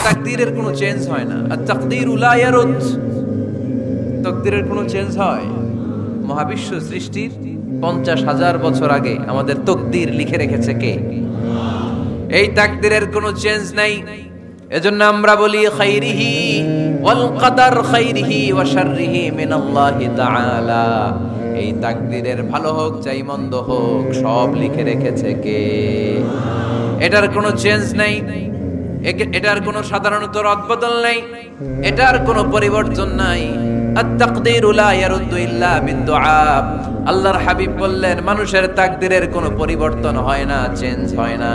তাকদীরের কোনো চেঞ্জ হয় না। আর তাকদীরু লা ইয়ারুদ, তাকদীরের কোনো চেঞ্জ হয়? মহাবিশ্ব সৃষ্টির 50,000 বছর আগে আমাদের তাকদীর লিখে রেখেছে কে? এই তাকদীরের কোনো চেঞ্জ নাই। এজন্য আমরা বলি খাইরিহি ওয়াল কদর, খাইরিহি ওয়া শাররিহি মিনাল্লাহি তাআলা। এই তাকদীরের ভালো হোক চাই মন্দ হোক সব লিখে রেখেছে কে? এটার কোনো চেঞ্জ নাই, এটার কোনো সাধারণত রদবদল নাই, এটার কোনো পরিবর্তন নাই। আত-তাকদীরু লা ইয়ারুদ্দু ইল্লা বিদ-দুআ। আল্লাহর হাবিব বললেন মানুষের তাকদীরের কোনো পরিবর্তন হয় না, চেঞ্জ হয় না।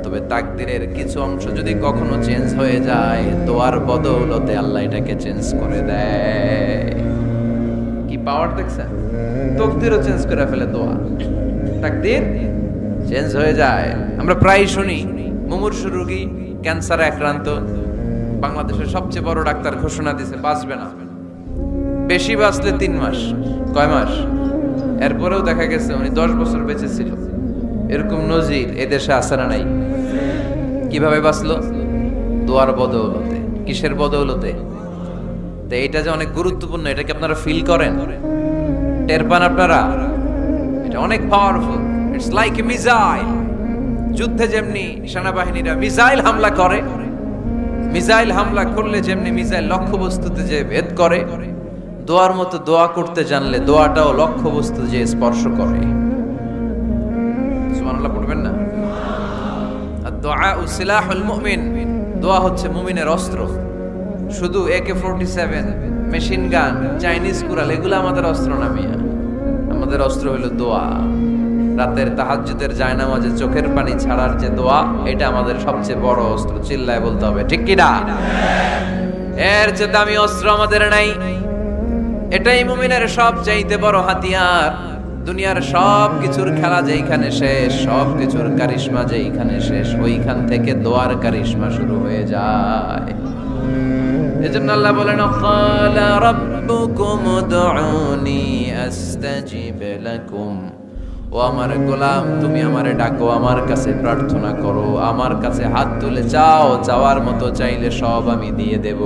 তবে তাকদীরের কিছু অংশ যদি কখনো চেঞ্জ হয়ে যায়, দোয়ার বদৌলতে আল্লাহ এটাকে চেঞ্জ করে দেয়। কি পাওয়ার দেখছেন? তাকদীরও চেঞ্জ করে ফেলে দোয়া, তাকদীর চেঞ্জ হয়ে যায়। আমরা প্রায় শুনি মুমূর্ষু রোগী, ক্যান্সারে আক্রান্ত, বাংলাদেশের সবচেয়ে বড় ডাক্তার ঘোষণা দিয়েছে বাঁচবে না, বেশি বাঁচলে 3 মাস। কয় মাস? এরপরেও দেখা গেছে উনি 10 বছর বেঁচে ছিল। এরকম নজির এদেশে আছে না নাই? কিভাবে বাঁচলো? দোয়ার বদৌলতে। কিসের বদৌলতে? তো এটা যে অনেক গুরুত্বপূর্ণ, এটা কি আপনারা ফিল করেন, টের পান আপনারা? এটা অনেক powerful. It's like a missile. যুদ্ধে যেমনি সেনাবাহিনীরা মিসাইল হামলা করে, মিসাইল হামলা করলে যেমনি মিসাইল লক্ষ্যবস্তুতে যে ভেদ করে, দোয়ার মতো দোয়া করতে জানলে দোয়াটাও লক্ষ্যবস্তু যে স্পর্শ করে। সুবহানাল্লাহ পড়বেন না? আদ-দুআউ সিলাহুল মুমিন। দোয়া হচ্ছে মুমিনের অস্ত্র। শুধু AK-47, মেশিন গান, চাইনিজ কুড়াল এগুলো আমাদের অস্ত্র না মিয়া। আমাদের অস্ত্র হলো দোয়া। রাতের তাহাজ্জুদের জায়নামাজে চোখের পানি ছাড়ার যে দোয়া, এটা আমাদের সবচেয়ে বড় অস্ত্র। চিল্লায় বলতে হবে ঠিক কি না? এর চেয়ে দামি অস্ত্র আমাদের নাই। এটাই মুমিনের সবচাইতে বড় হাতিয়ার। দুনিয়ার সব কিছুর খেলা যেইখানে শেষ, সব কিছুর কারিশমা যেইখানে শেষ, ওইখান থেকে দোয়ার কারিশমা শুরু হয়ে যায়। এজন্য আল্লাহ বলেন ক্বালা রাব্বুকুম উদউনি আস্তাজিব লাকুম। ও আমার গোলাম, তুমি আমারে ডাকো, আমার কাছে প্রার্থনা করো, আমার কাছে হাত তুলে চাও, চাওয়ার মতো চাইলে সব আমি দিয়ে দেব।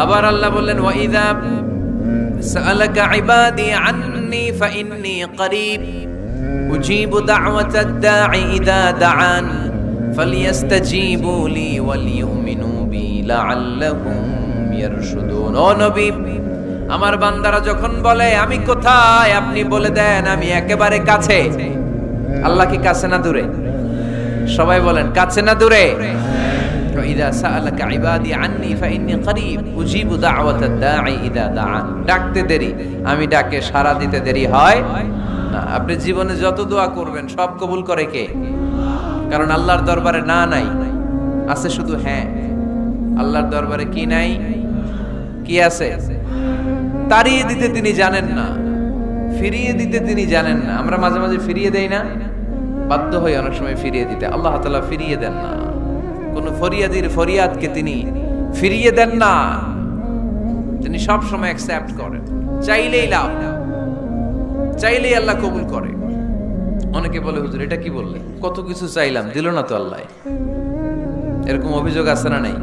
আবার আল্লাহ বললেন ওয়া ইযা সাআলাকা ইবাদি আন্নী ফাইন্নী করিব উজিবু দাওয়াতাদ দাঈ ইযা দাআন ফালইস্তাজিবু লি ওয়াল ইউমিনু বি লাআল্লাহুম ইয়ারশুদুন। ও নবী, আমার বান্দারা যখন বলে আমি কোথায়, আপনি বলে দেন আমি একেবারে কাছে। আল্লাহ কি কাছে না দূরে? সবাই বলেন কাছে না দূরে? ইযা সাআলাকা ইবাদি আন্নী ফাইন্নী করিব উজিবু দাওয়াতাদ দাঈ ইযা দাআন। ডাকতে দেরি, আমি ডাকে সাড়া দিতে দেরি হয় না। আপনি জীবনে যত দোয়া করবেন সব কবুল করে কে? কারণ আল্লাহর দরবারে না নাই, আছে শুধু হ্যাঁ। আল্লাহর দরবারে কি নাই? কি আছে? তাড়িয়ে দিতে তিনি জানেন না, ফিরিয়ে দিতে তিনি জানেন না। আমরা মাঝে মাঝে ফিরিয়ে দেই না, বাধ্য হই অনেক সময় ফিরিয়ে দিতে। আল্লাহ তাআলা ফিরিয়ে দেন না। কোন ফরিয়াদির ফরিয়াদকে তিনি ফিরিয়ে দেন না, তিনি সব সময় অ্যাকসেপ্ট করেন। চাইলেই লাভ, চাইলেই আল্লাহ কবুল করে। অনেকে বলে হুজুর এটা কি বললে, কত কিছু চাইলাম দিল না তো আল্লাহ। এরকম অভিযোগ আছে না নাই?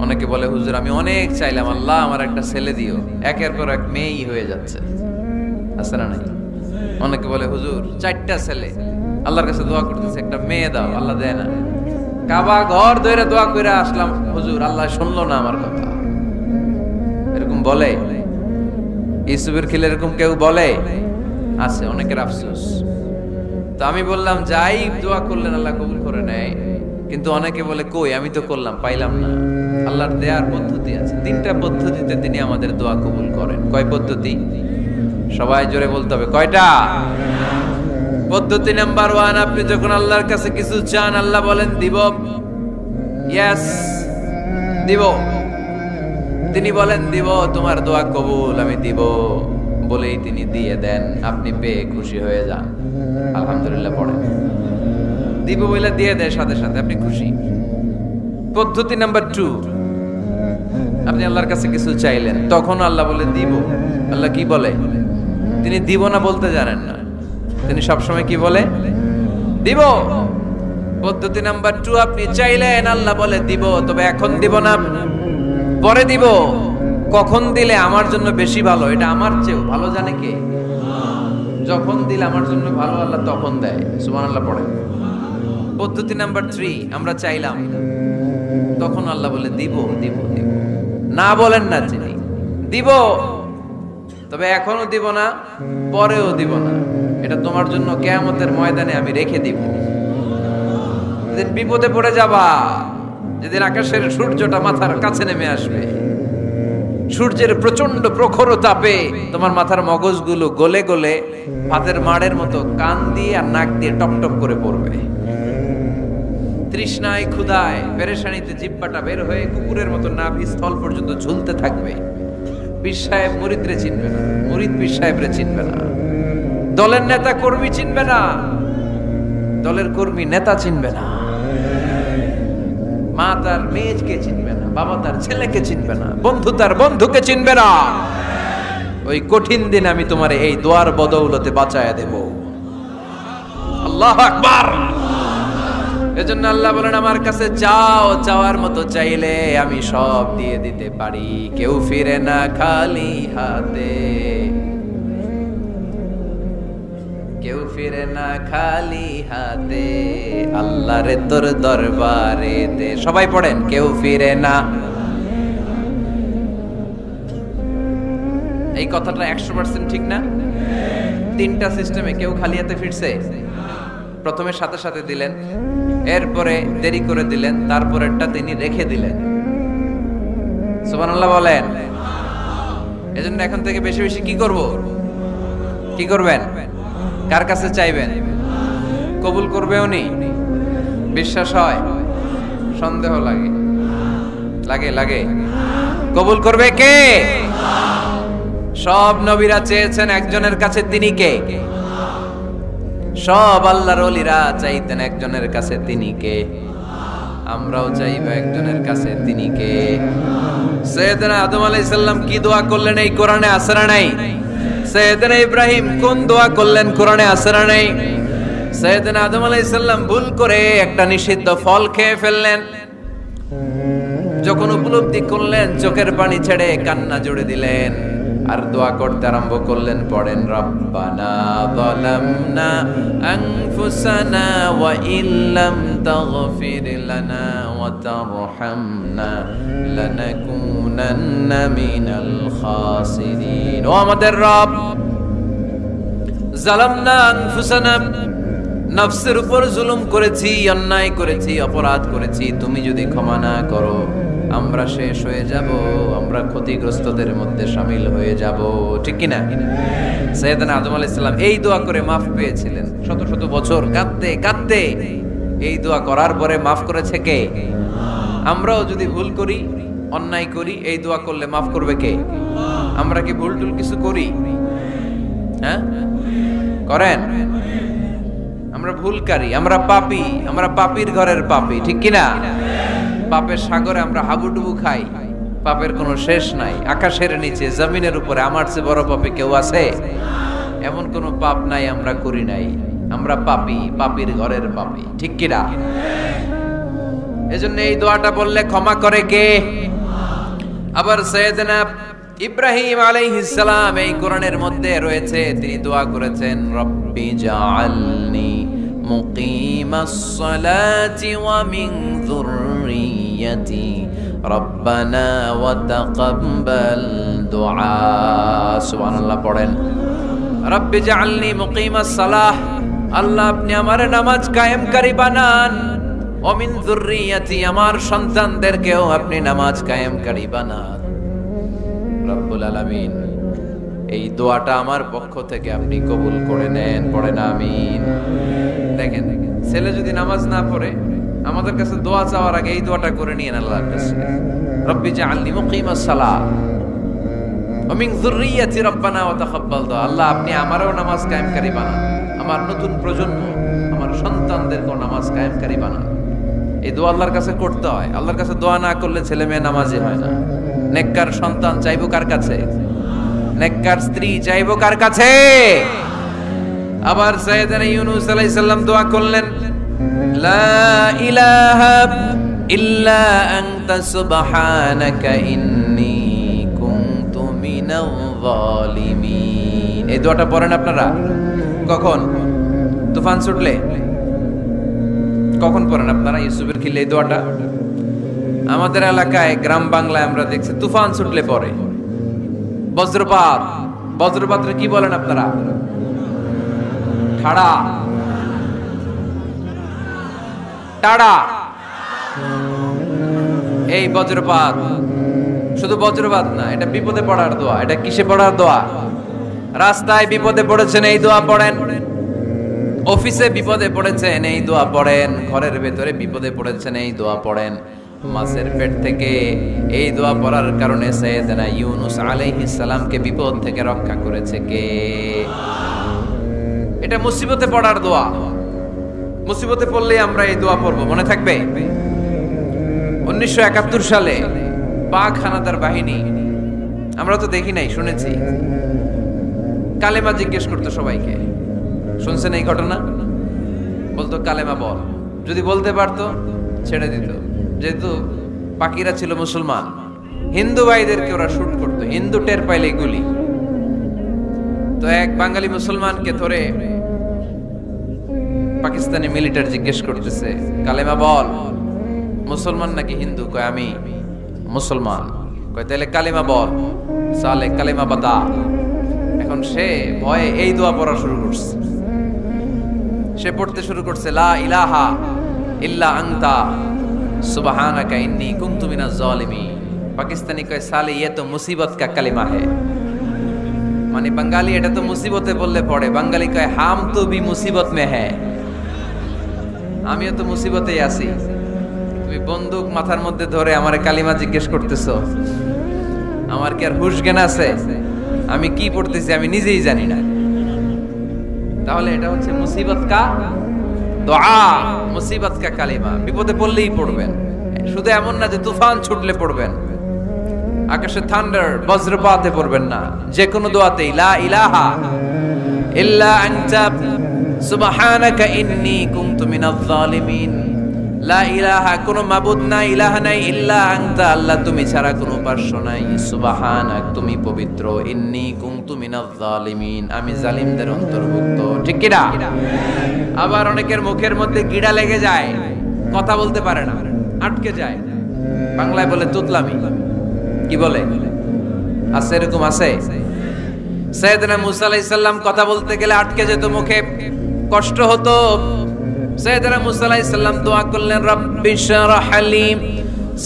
অনেকে বলে হুজুর আমি অনেক চাইলাম, আল্লাহ আমার একটা ছেলে দিও, একের পর এক মেয়েই হয়ে যাচ্ছে। আছে না নাই? অনেকে বলে হুজুর 4টা ছেলে, আল্লাহর কাছে দোয়া করতেছে একটা মেয়ে দাও, আল্লাহ দেয় না। কাবা ঘর ধরে দোয়া করে আসলাম, হুজুর আল্লাহ শুনলো না আমার কথা। এরকম বলে? ইউসুফের খিলে এরকম কেউ বলে? আছে, অনেকের আফসোস। তো আমি বললাম যাই দোয়া করলেন আল্লাহ কবুল করে নেয়, কিন্তু অনেকে বলে কই আমি তো করলাম পাইলাম না। আল্লাহর দেয়ার পদ্ধতি আছে, 3টা পদ্ধতিতে তিনি আমাদের দোয়া কবুল করেন। কয় পদ্ধতি? সবাই জোরে বলতে হবে কয়টা? পদ্ধতি নাম্বার 1, আপনি যখন আল্লাহর কাছে কিছু চান আল্লাহ বলেন দিব, ইয়েস দিব। তিনি বলেন দিব, তোমার দোয়া কবুল, আমি দিব বলেই তিনি দিয়ে দেন। আপনি পেয়ে খুশি হয়ে যান, আলহামদুলিল্লাহ পড়েন। দিব বলে দিয়ে দেয় সাথে সাথে, আপনি খুশি। পদ্ধতি নাম্বার 2, আপনি আল্লাহর কাছে কিছু চাইলেন, তখন আল্লাহ বলে দিব। আল্লাহ কি বলে? তিনি দিব না বলতে জানেন না, তিনি সবসময় কি বলে? দিব। পদ্ধতি নাম্বার 2, আপনি চাইলেন, আল্লাহ বলে দিব, তবে এখন দিব না, পরে দিব। কখন দিলে আমার জন্য বেশি ভালো, এটা আমার চেয়েও ভালো জানে কে? যখন দিলে আমার জন্য ভালো, আল্লাহ তখন দেয়। সুবহানাল্লাহ পড়ে। পদ্ধতি নাম্বার 3, আমরা চাইলাম, তখন আল্লাহ বলে দিব দিব দিব, না বলেন না তিনি, দিব, তবে এখনো দিব না, পরেও দিব না, এটা তোমার জন্য কিয়ামতের ময়দানে আমি রেখে দিব। যেদিন বিপদে পড়ে যাবা, যেদিন আকাশের সূর্যটা মাথার কাছে নেমে আসবে, সূর্যের প্রচন্ড প্রখর তাপে তোমার মাথার মগজগুলো গলে গলে ভাতের মাড়ের মতো কান দিয়ে আর নাক দিয়ে টপ টপ করে পড়বে। তৃষ্ণায় ক্ষুধায় পেরেশানিতে জিহ্বাটা বের হয়ে কুকুরের মতো নাভি স্থল পর্যন্ত ঝুলতে থাকবে। পীর সাহেব মুরিদরে চিনবে না, মুরিদ পীর সাহেবরে চিনবে না, দলের নেতা কর্মী চিনবে না, দলের কর্মী নেতা চিনবে না, মা তার মেয়েকে চিনবে না, বাবা তার ছেলেকে চিনবে না, বন্ধু তার বন্ধুকে চিনবে না। ওই কঠিন দিন আমি তোমার এই দোয়ার বদৌলতে বাঁচায়া দেব। আল্লাহু আকবার। এজন্য আল্লাহ বলেন, আমার কাছে চাও, চাওয়ার মতো চাইলে আমি সব দিয়ে দিতে পারি। কেউ ফিরে না খালি হাতে, কেউ ফিরে না খালি হাতে, আল্লাহরে তোর দরবারে দে। সবাই পড়েন, কেউ ফিরে না। এই কথাটা 100% ঠিক না? 3টা সিস্টেমে কেউ খালি হাতে ফিরছে? প্রথমে সাথে সাথে দিলেন, এরপরে দেরি করে দিলেন, তারপরেরটা তিনি রেখে দিলেন। সুবহানাল্লাহ বলেন। এজন্য এখন থেকে বেশি বেশি কি করব? কি করবেন? কার কাছে চাইবেন? কবুল করবে উনি? বিশ্বাস হয়? সন্দেহ লাগে? লাগে লাগে? কবুল করবে কে? সব নবীরা চেয়েছেন একজনের কাছে, তিনি কে? সব আল্লাহর ওলিরা চাইতেন একজনের কাছে, তিনি কে? আমরাও চাইব একজনের কাছে, তিনি কে? সাইয়েদনা আদম আলাইহিস সালাম কি দোয়া করলেন এই কোরআনে আছে না নাই? সাইয়েদনা ইব্রাহিম কোন দোয়া করলেন কোরআনে আছে না নাই? সাইয়েদনা আদম আলাইহিস সালাম ভুল করে একটা নিষিদ্ধ ফল খেয়ে ফেললেন, যখন উপলব্ধি করলেন চোখের পানি ছেড়ে কান্না জুড়ে দিলেন আর দোয়া করতে আরম্ভ করলেন। পড়েন, রব্বানা যালামনা আনফুসানা ওয়া ইল্লাম তাগফির লানা ওয়া তারহামনা লানাকুনান্না মিনাল খাসিরিন। ও আমাদের রব, যালামনা আনফুসানা, নফসের উপর জুলুম করেছি, অন্যায় করেছি, অপরাধ করেছি, তুমি যদি ক্ষমা না করো আমরা শেষ হয়ে যাব, আমরা ক্ষতিগ্রস্তদের মধ্যে শামিল হয়ে যাব। ঠিক কি না? সাইয়েদনা আদম আলাইহিস সালাম এই দোয়া করে মাফ পেয়েছিলেন। শত শত বছর কাঁদতে কাঁদতে এই দোয়া করার পরে মাফ করেছে কে? আমরাও যদি ভুল করি, অন্যায় করি, এই দোয়া করলে মাফ করবে কে? আমরা কি ভুল টুল কিছু করি? হ্যাঁ, করেন? আমরা ভুলকারী, আমরা পাপী, আমরা পাপীর ঘরের পাপী। ঠিক কি না? পাপের সাগরে আমরা হাবুডুবু খাই, পাপের কোনো শেষ নাই। আকাশের নিচে, জমিনের উপরে আমার চেয়ে বড় পাপী কেউ আছে? এমন কোনো পাপ নাই আমরা করি নাই। আমরা পাপী, পাপীর ঘরের পাপী। ঠিক কি না? এজন্য এই দোয়াটা বললে ক্ষমা করে কে? আবার সাইয়েদনা ইব্রাহিম আলাইহিস সালাম এই কোরআনের মধ্যে রয়েছে, তিনি দোয়া করেছেন, রব্বি জাআলনি মুকিমাস সালাতি ওয়া মিন যুররিয়্যাতি রব্বানা ওয়া তাকাব্বাল দুআ। সুবহানাল্লাহ পড়েন, রব্বি জাআলনি মুকিমাস সালাহ, আল্লাহ আপনি আমার নামাজ কায়েমকারী বানান, ওয়া মিন যুররিয়্যাতি, আমার সন্তানদেরকেও আপনি নামাজ কায়েমকারী বানান। রব্বুল আলামিন, এই দোয়াটা আমার পক্ষ থেকে আপনি কবুল করে নেন। পড়েন আমিন। দেখেন, ছেলে যদি নামাজ না পড়ে আমাদের কাছে দোয়া চাওয়ার আগে এই দোয়াটা করে নিয়েন আল্লাহর কাছে, রব্বি জাআলনি মুকিমাস সালাহ ওয়া মিন যুররিয়্যাতি রব্বানা ওয়া তাকাব্বাল দুআ। আল্লাহ আপনি আমারও নামাজ কায়েমকারী বানান, আমার নতুন প্রজন্ম, আমার সন্তানদেরকেও নামাজ কায়েমকারী বানান। এই দোয়া আল্লাহর কাছে করতে হয়। আল্লাহর কাছে দোয়া না করলে ছেলে মেয়ে নামাজি হয় না। নেককার সন্তান চাইবো কার কাছে? নেককার স্ত্রী চাইবো কার কাছে? আবার সাইয়েদনা ইউনূস আলাইহিস সালাম দোয়া করলেন, লা ইলাহা ইল্লা আনতা সুবহানাকা ইন্নী কুনতু মিনাল যালিমিন। এই দোয়াটা পড়েন আপনারা কখন? তুফান ছুটলে। কখন পড়েন আপনারা ইউসুফের খিলে এই দোয়াটা? আমাদের এলাকায় গ্রাম বাংলায় আমরা দেখছি তুফান ছুটলে পড়ে। বজ্রপাত, বজ্রপাতরে কি বলেন আপনারা? ঠাড়া, টাড়া। এই বজ্রপাত শুধু বজ্রপাত না, এটা বিপদে পড়ার দোয়া। এটা কিসে পড়ার দোয়া? রাস্তায় বিপদে পড়েছেন এই দোয়া পড়েন, অফিসে বিপদে পড়েছেন এই দোয়া পড়েন, ঘরের ভেতরে বিপদে পড়েছেন এই দোয়া পড়েন। মাছের পেট থেকে এই দোয়া পড়ার কারণে সাইয়েদনা ইউনুস আলাইহিস সালামকে বিপদ থেকে রক্ষা করেছে কে? এটা মুসিবতে পড়ার দোয়া। মুসিবতে পড়লে আমরা এই দোয়া পড়ব, মনে থাকবে? 1971 সালে পাক হানাদার বাহিনী, আমরা তো দেখি নাই, শুনেছি, কালেমা জিজ্ঞেস করতো সবাইকে। শুনছেন এই ঘটনা? বলতো কালেমা বল, যদি বলতে পারতো ছেড়ে দিত। যেহেতু পাকিরা ছিল মুসলমান, হিন্দু ভাইদেরকে ওরা শুট করতো, হিন্দু টের পাইলে গুলি। তো এক বাঙালি মুসলমানকে ধরে পাকিস্তানি মিলিটারি জিজ্ঞেস করতেছে কালেমা বল, মুসলমান নাকি হিন্দু? কয় আমি মুসলমান। কয় তাহলে কালেমা বল, সালে কালেমা বাতা। এখন সে ভয়ে এই দোয়া পড়া শুরু করছে। সে পড়তে শুরু করছে লা ইলাহা ইল্লা আনতা সুবহানাকা ইন্নী কুনতু মিনাজ জালিমিন। পাকিস্তানি কয় সালে ये तो मुसीबत का कलिमा है। মানে বাঙালি এটা তো মুসিবতে বললে পড়ে, বাঙালি কয় হাম তো भी मुसीबत में है, আমিও তো মুসিবতেই আছি। তুমি বন্দুক মাথার মধ্যে ধরে আমারে কালিমা জিজ্ঞেস করতেছো, আমার কি আর হুশ জ্ঞান আছে? আমি কি পড়তেছি আমি নিজেই জানি না। তাহলে এটা হচ্ছে মুসিবত কা দোয়া, মুসিবত কা কালিমা। বিপদে পড়লেই পড়বেন, শুধু এমন না যে তুফান ছুটলে পড়বেন, আকাশে থান্ডার বজ্রপাতে পড়বেন না। যে কোনো দোয়াতেই লা ইলাহা ইল্লা আনতা সুবহানাকা ইন্নী কুনতু মিনাজ জালিমিন। লা ইলাহা, কোনো মাবুদ নাই, ইলাহা নাই, ইল্লা আনতা, আল্লাহ তুমি ছাড়া কোনো উপাস্য নাই, সুবহানাক, তুমি পবিত্র, ইন্নী কুনতু মিনাজ জালিমিন, আমি জালিমদের অন্তর্ভুক্ত। ঠিক কি না? আবার অনেকের মুখের মধ্যে গিড়া লেগে যায়, কথা বলতে পারে না, আটকে যায়। বাংলায় বলে তুতলামি। কি বলে? আছে, এরকম আছে। সাইয়েদনা মুসা আলাইহিস সালাম কথা বলতে গেলে আটকে যেত, মুখে কষ্ট হতো। সাইয়েদনা মুসা আলাইহিস সালাম দোয়া করলেন রব্বি শরহ লি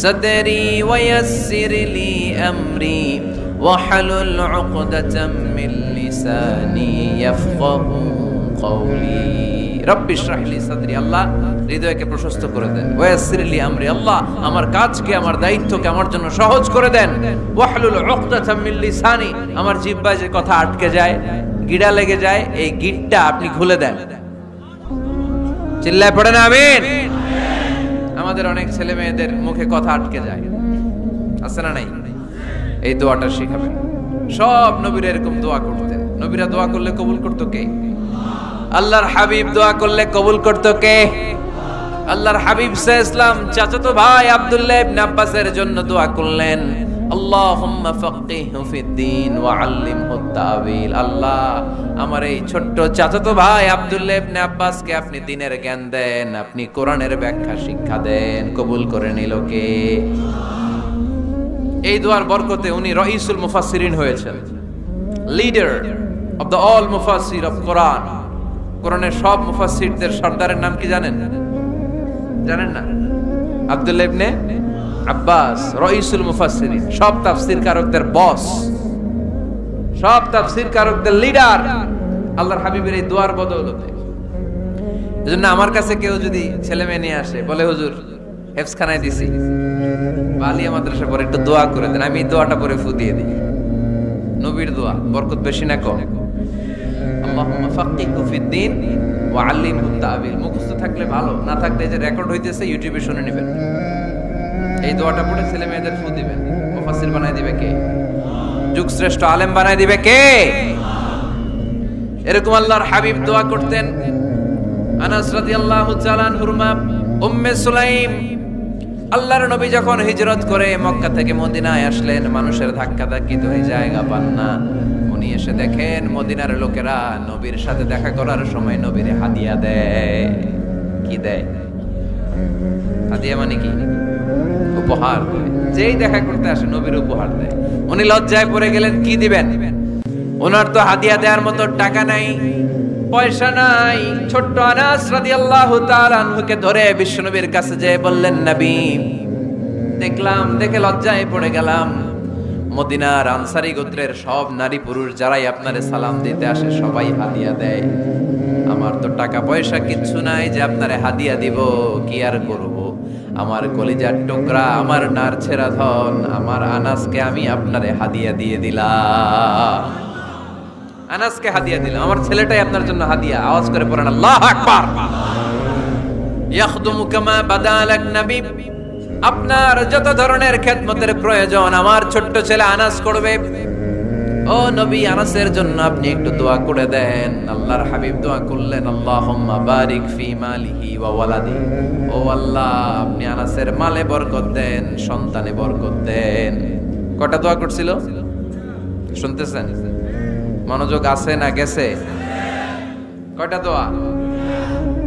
সাদরি ওয়া ইয়াসসির লি আমরি ওয়াহলুল উকদাতাম মিন লিসানি ইয়াফকাহু কওলি। রব্বি শরহ লি সাদরি, আল্লাহ হৃদয়কে প্রশস্ত করে দেন। ওয়া ইয়াসসির লি আমরি, আল্লাহ আমার কাজকে, আমার দায়িত্বকে আমার জন্য সহজ করে দেন। ওয়াহলুল উকদাতাম মিন লিসানি, আমার জিহ্বায় যে কথা আটকে যায়, গিড়া লেগে যায়, এই গিটটা আপনি খুলে দেন। চিল্লায় পড়েন আমিন। আমাদের অনেক ছেলে মেয়েদের মুখে কথা আটকে যায়, আছে না নাই? এই দোয়াটা শিখাবেন। সব নবীরা এরকম দোয়া করতেন। নবীরা দোয়া করলে কবুল করতো কে? আল্লাহর হাবিব দোয়া করলে কবুল করতো কে? আল্লাহর হাবিব সাল্লাল্লাহু আলাইহি ওয়াসাল্লাম চাচাতো ভাই আব্দুল্লাহ ইবনে আব্বাসের জন্য দোয়া করলেন, আল্লাহুম্মা ফাক্কিহহু ফিদ্দীন ওয়া আল্লিমহু তা'ওয়িল। আল্লাহ আমার এই ছোট্ট চাচাতো ভাই আব্দুল্লাহ ইবনে আব্বাসকে আপনি দ্বীনের জ্ঞান দেন, আপনি কোরআনের ব্যাখ্যা শিক্ষা দেন। কবুল করে নিল কে? এই দোয়ার বরকতে উনি রাইসুল মুফাসসিরিন হয়েছেন, লিডার অফ দ্য অল মুফাসসির অফ কোরআন। কোরআনের সব মুফাসসিরদের সর্দারের নাম কি জানেন? জানেন না? আব্দুল্লাহ ইবনে আব্বাস রাইসুল মুফাসসিরিন, সব তাফসীর কারকদের বস, সব তাফসীর কারকদের লিডার আল্লাহর হাবিবের এই দোয়ার বদৌলতে। এজন্য আমার কাছে কেউ যদি ছেলে মেয়ে নিয়ে আসে, বলে হুজুর হেফজখানায় দিছি, আলিয়া মাদ্রাসা পরে একটু দোয়া করে দেন, আমি দোয়াটা পরে ফু দিয়ে দিই। নবীর দোয়া, বরকত বেশি না কম? আল্লাহুম্মা ফাক্কিহহু ফিদ্দীন ওয়া আল্লিমহু তা'ওয়িল। মুখস্থ থাকলে ভালো, না থাকলে যে রেকর্ড হইতেছে ইউটিউবে শুনে নেবেন। এই দোয়াটা পড়ে ছেলে মেয়েদের ফু দিবেন। মুফাসসির বানায় দিবে কে? যুগ শ্রেষ্ঠ আলেম বানায় দিবে কে? এরকম আল্লাহর হাবিব দোয়া করতেন। আনাস রাদিয়াল্লাহু তাআলা আনহুর মা উম্মে সুলাইম, আল্লাহর নবী যখন হিজরত করে মক্কা থেকে মদিনায় আসলেন, মানুষের ধাক্কাধাক্কিতে ওই জায়গা পান না। উনি এসে দেখেন মদিনার লোকেরা নবীর সাথে দেখা করার সময় নবীরে হাদিয়া দেয়। কি দেয়? হাদিয়া মানে কি? উপহার দেয়। যেই দেখা করতে আসে নবীর উপহার দেয়। উনি লজ্জায় পড়ে গেলেন, কি দিবেন? ওনার তো হাদিয়া দেওয়ার মতো টাকা নাই, পয়সা নাই। ছোট্ট আনাস রাদিয়াল্লাহু তাআলা আনহুকে ধরে বিশ্বনবীর কাছে যেয়ে বললেন, নবী, দেখলাম, দেখে লজ্জায় পড়ে গেলাম, মদিনার আনসারী গোত্রের সব নারী পুরুষ যারাই আপনারে সালাম দিতে আসে সবাই হাদিয়া দেয়। আমার তো টাকা পয়সা কিচ্ছু নাই যে আপনারে হাদিয়া দিব। কি আর করব? আমার কলিজার টুকরা, আমার নারছেরা ধন, আমার আনাসকে আমি আপনারে হাদিয়া দিয়ে দিলাম। আনাসকে হাদিয়া দিলাম, আমার ছেলেটাই আপনার জন্য হাদিয়া। আওয়াজ করে পড়েন আল্লাহু আকবার। ইয়াখদুমু কামা বাদালাক নবী, আপনার যত ধরনের খেদমতের প্রয়োজন আমার ছোট্ট ছেলে আনাস করবে। ও নবী, আনাসের জন্য আপনি একটু দোয়া করে দেন। আল্লাহর হাবিব দোয়া করলেন, আল্লাহুম্মা বারিক ফি মালিহি ওয়া ওয়ালাদি। ও আল্লাহ, আপনি আনাসের মালে বরকত দেন, সন্তানে বরকত দেন। কয়টা দোয়া করছিল শুনতেছেন? মনোযোগ আছে না গেছে? কয়টা দোয়া?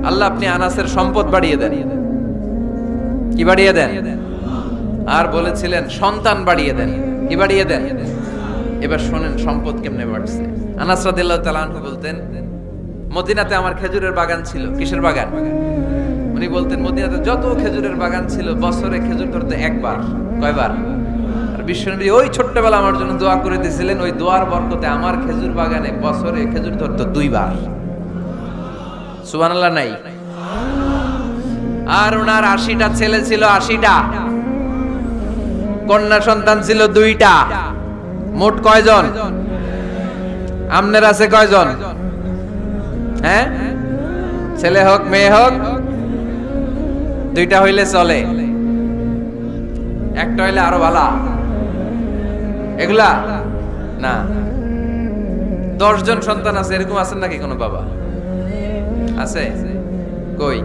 আল্লাহ আপনি আনাসের সম্পদ বাড়িয়ে দেন। কি বাড়িয়ে দেন? আর বলেছিলেন সন্তান বাড়িয়ে দেন। কি বাড়িয়ে দেন? এবার শোনেন সম্পদ কেমনে বাড়ছে। আনাস রাদিয়াল্লাহু তাআলা আনহু বলতেন, মদিনাতে আমার খেজুরের বাগান ছিল। কিসের বাগান? উনি বলতেন মদিনাতে যত খেজুরের বাগান ছিল বছরে খেজুর ধরতে একবার। কয়বার? আর বিশ্বনবী ওই ছোট্টবেলা আমার জন্য দোয়া করে দিয়েছিলেন, ওই দোয়ার বরকতে আমার খেজুর বাগানে বছরে খেজুর ধরতো 2 বার। সুবহানাল্লাহ নাই? আর ওনার 80টা ছেলে ছিল, 80টা। কন্যা সন্তান ছিল 2টা। মোট কয়জন? আমনের আছে কয়জন? হ্যাঁ, ছেলে হোক মেয়ে হোক 2টা হইলে চলে, একটা হইলে আরো ভালো। এগুলা না, 10 জন সন্তান আছে, এরকম আছেন নাকি কোনো বাবা? আছে? কই?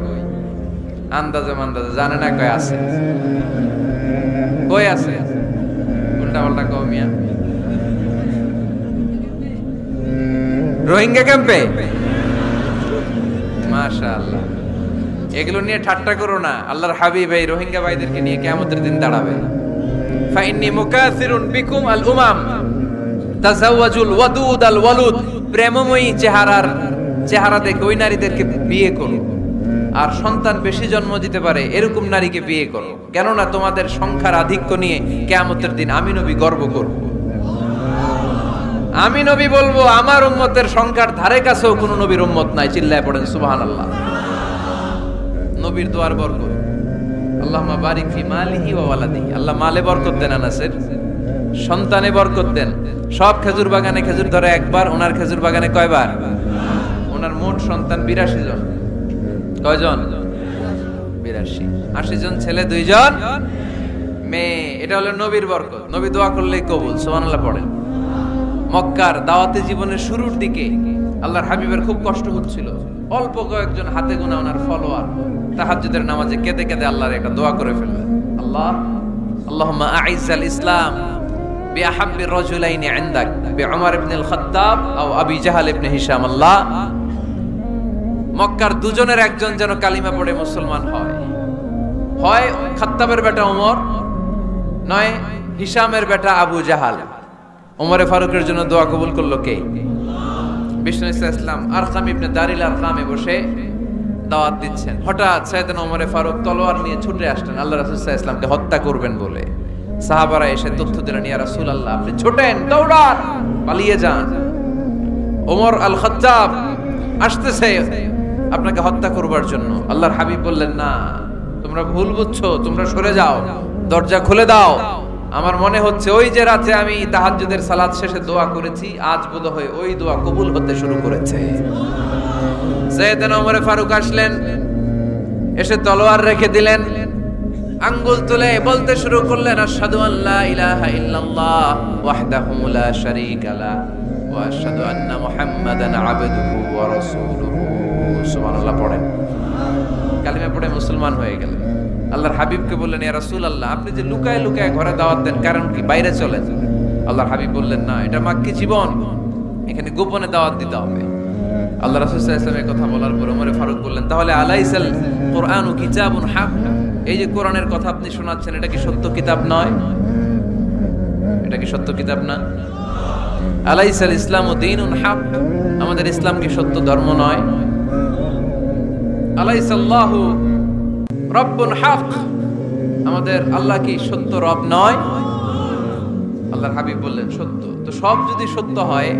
আন্দাজে মান্দাজে জানে না কয় আছে। কই আছে? উল্টা পাল্টা কও মিয়া। রোহিঙ্গা ক্যাম্পে? মাশাআল্লাহ। এগুলো নিয়ে ঠাট্টা করো না। আল্লাহর হাবিব এই রোহিঙ্গা ভাইদেরকে নিয়ে কিয়ামতের দিন দাঁড়াবে। ফাইন্নী মুকাসিরুন বিকুম আল উমাম তাজাওয়াজুল ওয়াদুদ আল ওয়ালুদ। প্রেমময়ী চেহারা দেখে ওই নারীদেরকে বিয়ে করো, আর সন্তান বেশি জন্ম দিতে পারে এরকম নারীকে বিয়ে করো। কেননা তোমাদের সংখ্যার আধিক্য নিয়ে কিয়ামতের দিন আমি নবী গর্ব করব। আমি নবী বলবো আমার উম্মতের সংখ্যার ধারে কাছেও কোন নবীর উম্মত নাই। চিল্লায় পড়েন সুবহানাল্লাহ। নবীর দোয়ার বরকত। আল্লাহুম্মা বারিক ফি মালিহি ওয়া ওয়ালাদিহি। আল্লাহ মালে বরকত দেন, আনাসের সন্তানে বরকত দেন। সব খেজুর বাগানে খেজুর ধরে একবার, ওনার খেজুর বাগানে কয়বার? ওনার মোট সন্তান 82 জন। কয়জন? 82। 80 জন ছেলে, 2 জন মেয়ে। এটা হলো নবীর বরকত। নবী দোয়া করলেই কবুল। সুবহানাল্লাহ পড়েন। মক্কার দাওয়াতে জীবনের শুরুর দিকে আল্লাহর হাবিবের খুব কষ্ট হচ্ছিল। অল্প কয়েকজন হাতে গোনা ওনার ফলোয়ার তাহাজ্জুদের নামাজে কেঁদে কেঁদে আল্লাহর একটা দোয়া করে ফেললেন। আল্লাহুম্মা আইজ্জাল ইসলাম বিআহাব্বি রাজুলাইনি ইনদাক বিউমর ইবনে আল খাত্তাব আও আবি জাহল ইবনে হিশাম। আল্লাহ, মক্কার দুজনের একজন যেন কালিমা পড়ে মুসলমান হয় খাত্তাবের বেটা ওমর, নয় হিশামের বেটা আবু জাহাল। ওমরে ফারুকের জন্য দোয়া কবুল করলো কে? বিষ্ণু ইসলাম আরকাম ইবনে দারিল আরকামে বসে দাওয়াত দিচ্ছেন। হঠাৎ সাইয়েদনা ওমরে ফারুক তলোয়ার নিয়ে ছুটে আসলেন আল্লাহ রাসূল সাল্লাল্লাহু আলাইহি ওয়াসাল্লামকে হত্যা করবেন বলে। সাহাবারা এসে তথ্য দিলেন, ইয়া রাসূলুল্লাহ আপনি ছোটেন, দৌড়ান, পালিয়ে যান। ওমর আল খাত্তাব আসতেছে আপনাকে হত্যা করবার জন্য। আল্লাহর হাবিব বললেন, না, তোমরা ভুল বুঝছো, তোমরা সরে যাও, দরজা খুলে দাও। আমার মনে হচ্ছে ওই যে রাতে আমি তাহাজ্জুদের সালাত শেষে দোয়া করেছি, আজ বোধহয় ওই দোয়া কবুল হতে শুরু করেছে। সাইয়েদনা ওমর ফারুক আসলেন, এসে তলোয়ার রেখে দিলেন, আঙ্গুল তুলে বলতে শুরু করলেন, আশহাদু আল্লা ইলাহা ইল্লাল্লাহ ওয়াহদাহু লা শারীকা লাহু ওয়া আশহাদু আন্না মুহাম্মাদান আবদুহু ওয়া রাসূলুহু। সুবহানাল্লাহ পড়েন। কালিমা পড়ে মুসলমান হয়ে গেলেন। আল্লাহর হাবিবকে বললেন, ইয়া রাসূলুল্লাহ, আপনি যে লুকায় লুকায় ঘরে দাওয়াত দেন, কারণ কি বাইরে চলেন? আল্লাহর হাবিব বললেন, না, এটা মাক্কি জীবন, এখানে গোপনে দাওয়াত দিতে হবে। আল্লাহ রাসূল সাল্লাল্লাহু আলাইহি ওয়াসাল্লাম কথা বলার পর ওমর ফারুক বললেন, তাহলে আলাইসাল কুরআনু কিতাবুন হক, এই যে কোরআনের কথা আপনি শোনাচ্ছেন, এটা কি সত্য কিতাব নয়? এটা কি সত্য কিতাব না? আলাইসাল ইসলামু দীনুন হক, আমাদের ইসলাম কি সত্য ধর্ম নয়? আলাইসাল্লাহু রব্বুন হক, আমাদের আল্লাহ কি সত্য রব নয়? আল্লাহর হাবিব বললেন, সত্য। তো সব যদি সত্য হয়,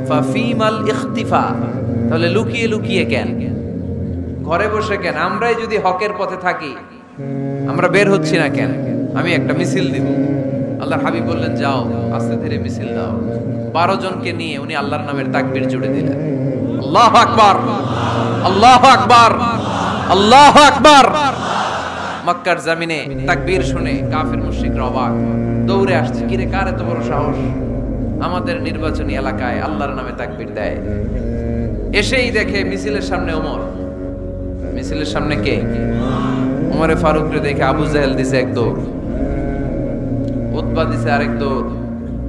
ফাফিমাল ইখতিফা, তাহলে লুকিয়ে লুকিয়ে কেন, ঘরে বসে কেন? আমরাই যদি হকের পথে থাকি, আমরা বের হচ্ছি না কেন? আমি একটা মিছিল দিব। আল্লাহর হাবিব বললেন, যাও, আস্তে ধীরে মিছিল দাও। 12 জনকে নিয়ে উনি আল্লাহর নামের তাকবীর জুড়ে দিলেন। আল্লাহু আকবার, আল্লাহু আকবার, আল্লাহু আকবার। মক্কার জমিনে তাকবীর শুনে কাফির মুশরিকরা অবাক, দৌড়ে আসছে, কিরে কার এত বড় সাহস আমাদের নির্বাচনী এলাকায় আল্লাহর নামে তাকবীর দেয়। এসেই দেখে মিছিলের সামনে ওমর। মিছিলের সামনে কে? ওমরে ফারুকরে দেখে আবু জাহেল দিছে এক দৌড়, উতবা দিছে আরেক দৌড়,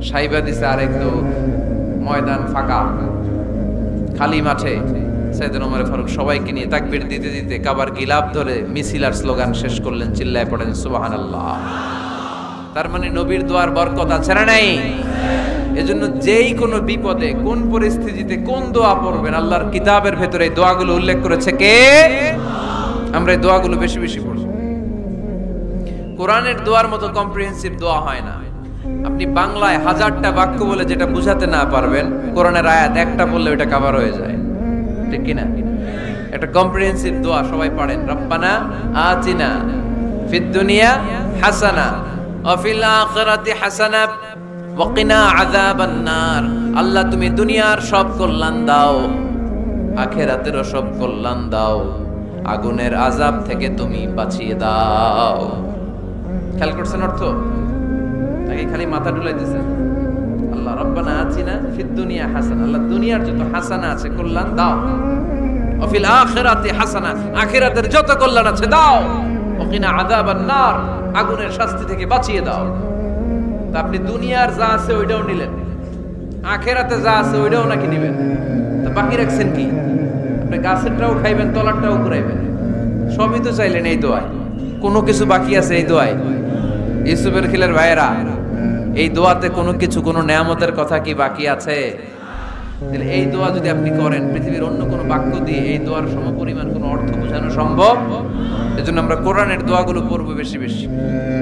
সাইবা দিছে আরেক দৌড়। ময়দান ফাঁকা, খালি মাঠে সাইয়েদনা ওমর ফারুক সবাইকে নিয়ে তাকবীর দিতে দিতে কাবার গিলাফ ধরে মিছিল আর স্লোগান শেষ করলেন, চিল্লায় পড়েন সুবহানাল্লাহ। তার মানে নবীর দোয়ার বরকত আছে না নাই? এজন্য যেই কোনো বিপদে, কোন পরিস্থিতিতে কোন দোয়া পড়বেন, আল্লাহর কিতাবের ভেতরে এই দোয়াগুলো উল্লেখ করেছে কে? আমরা এই দোয়াগুলো বেশি বেশি পড়ব। কোরআনের দোয়ার মতো কম্প্রিহেন্সিভ দোয়া হয় না। আপনি বাংলায় 1000টা বাক্য বলে যেটা বুঝাতে না পারবেন, কোরআনের আয়াত একটা বললে ওটা কভার হয়ে যায়, ঠিক কি না? একটা কম্প্রিহেন্সিভ দোয়া সবাই পড়েন, রব্বানা আতিনা ফিদ দুনিয়া হাসানা ওয়া ফিল আখিরাতি হাসানা ওয়া কিনা আযাবান নার। আল্লাহ, তুমি দুনিয়ার সব কল্যাণ দাও, আখিরাতেরও সব কল্যাণ দাও, আগুনের আযাব থেকে তুমি বাঁচিয়ে দাও। খেয়াল করছেন অর্থ? নাকি খালি মাথা ডুলাইতেছেন? আল্লাহ রব্বানা আতিনা ফিদ দুনিয়া হাসানা, আল্লাহ দুনিয়ার যত হাসানা আছে কল্যাণ দাও, ওয়া ফিল আখিরাতি হাসানা, আখিরাতের যত কল্যাণ আছে দাও, ওয়া কিনা আযাবান নার, আগুনের শাস্তি থেকে বাঁচিয়ে দাও। তা আপনি দুনিয়ার যা আছে ওইটাও নিলেন, আখিরাতে যা আছে ওইটাও নাকি নিবেন, তা বাকি রাখছেন কি? আপনি গাছেরটাও খাইবেন, তলারটাও ঘুরাইবেন, সবই তো চাইলেন এই দোয়ায়। কোনো কিছু বাকি আছে এই দোয়ায়? ইউসুফের খিলের ভাইয়েরা, এই দোয়াতে কোনো কিছু, কোনো নেয়ামতের কথা কি বাকি আছে? তাহলে এই দোয়া যদি আপনি করেন, পৃথিবীর অন্য কোনো বাক্য দিয়ে এই দোয়ার সমপরিমাণ কোনো অর্থ বোঝানো সম্ভব? এজন্য আমরা কোরআনের দোয়াগুলো পড়বো বেশি বেশি।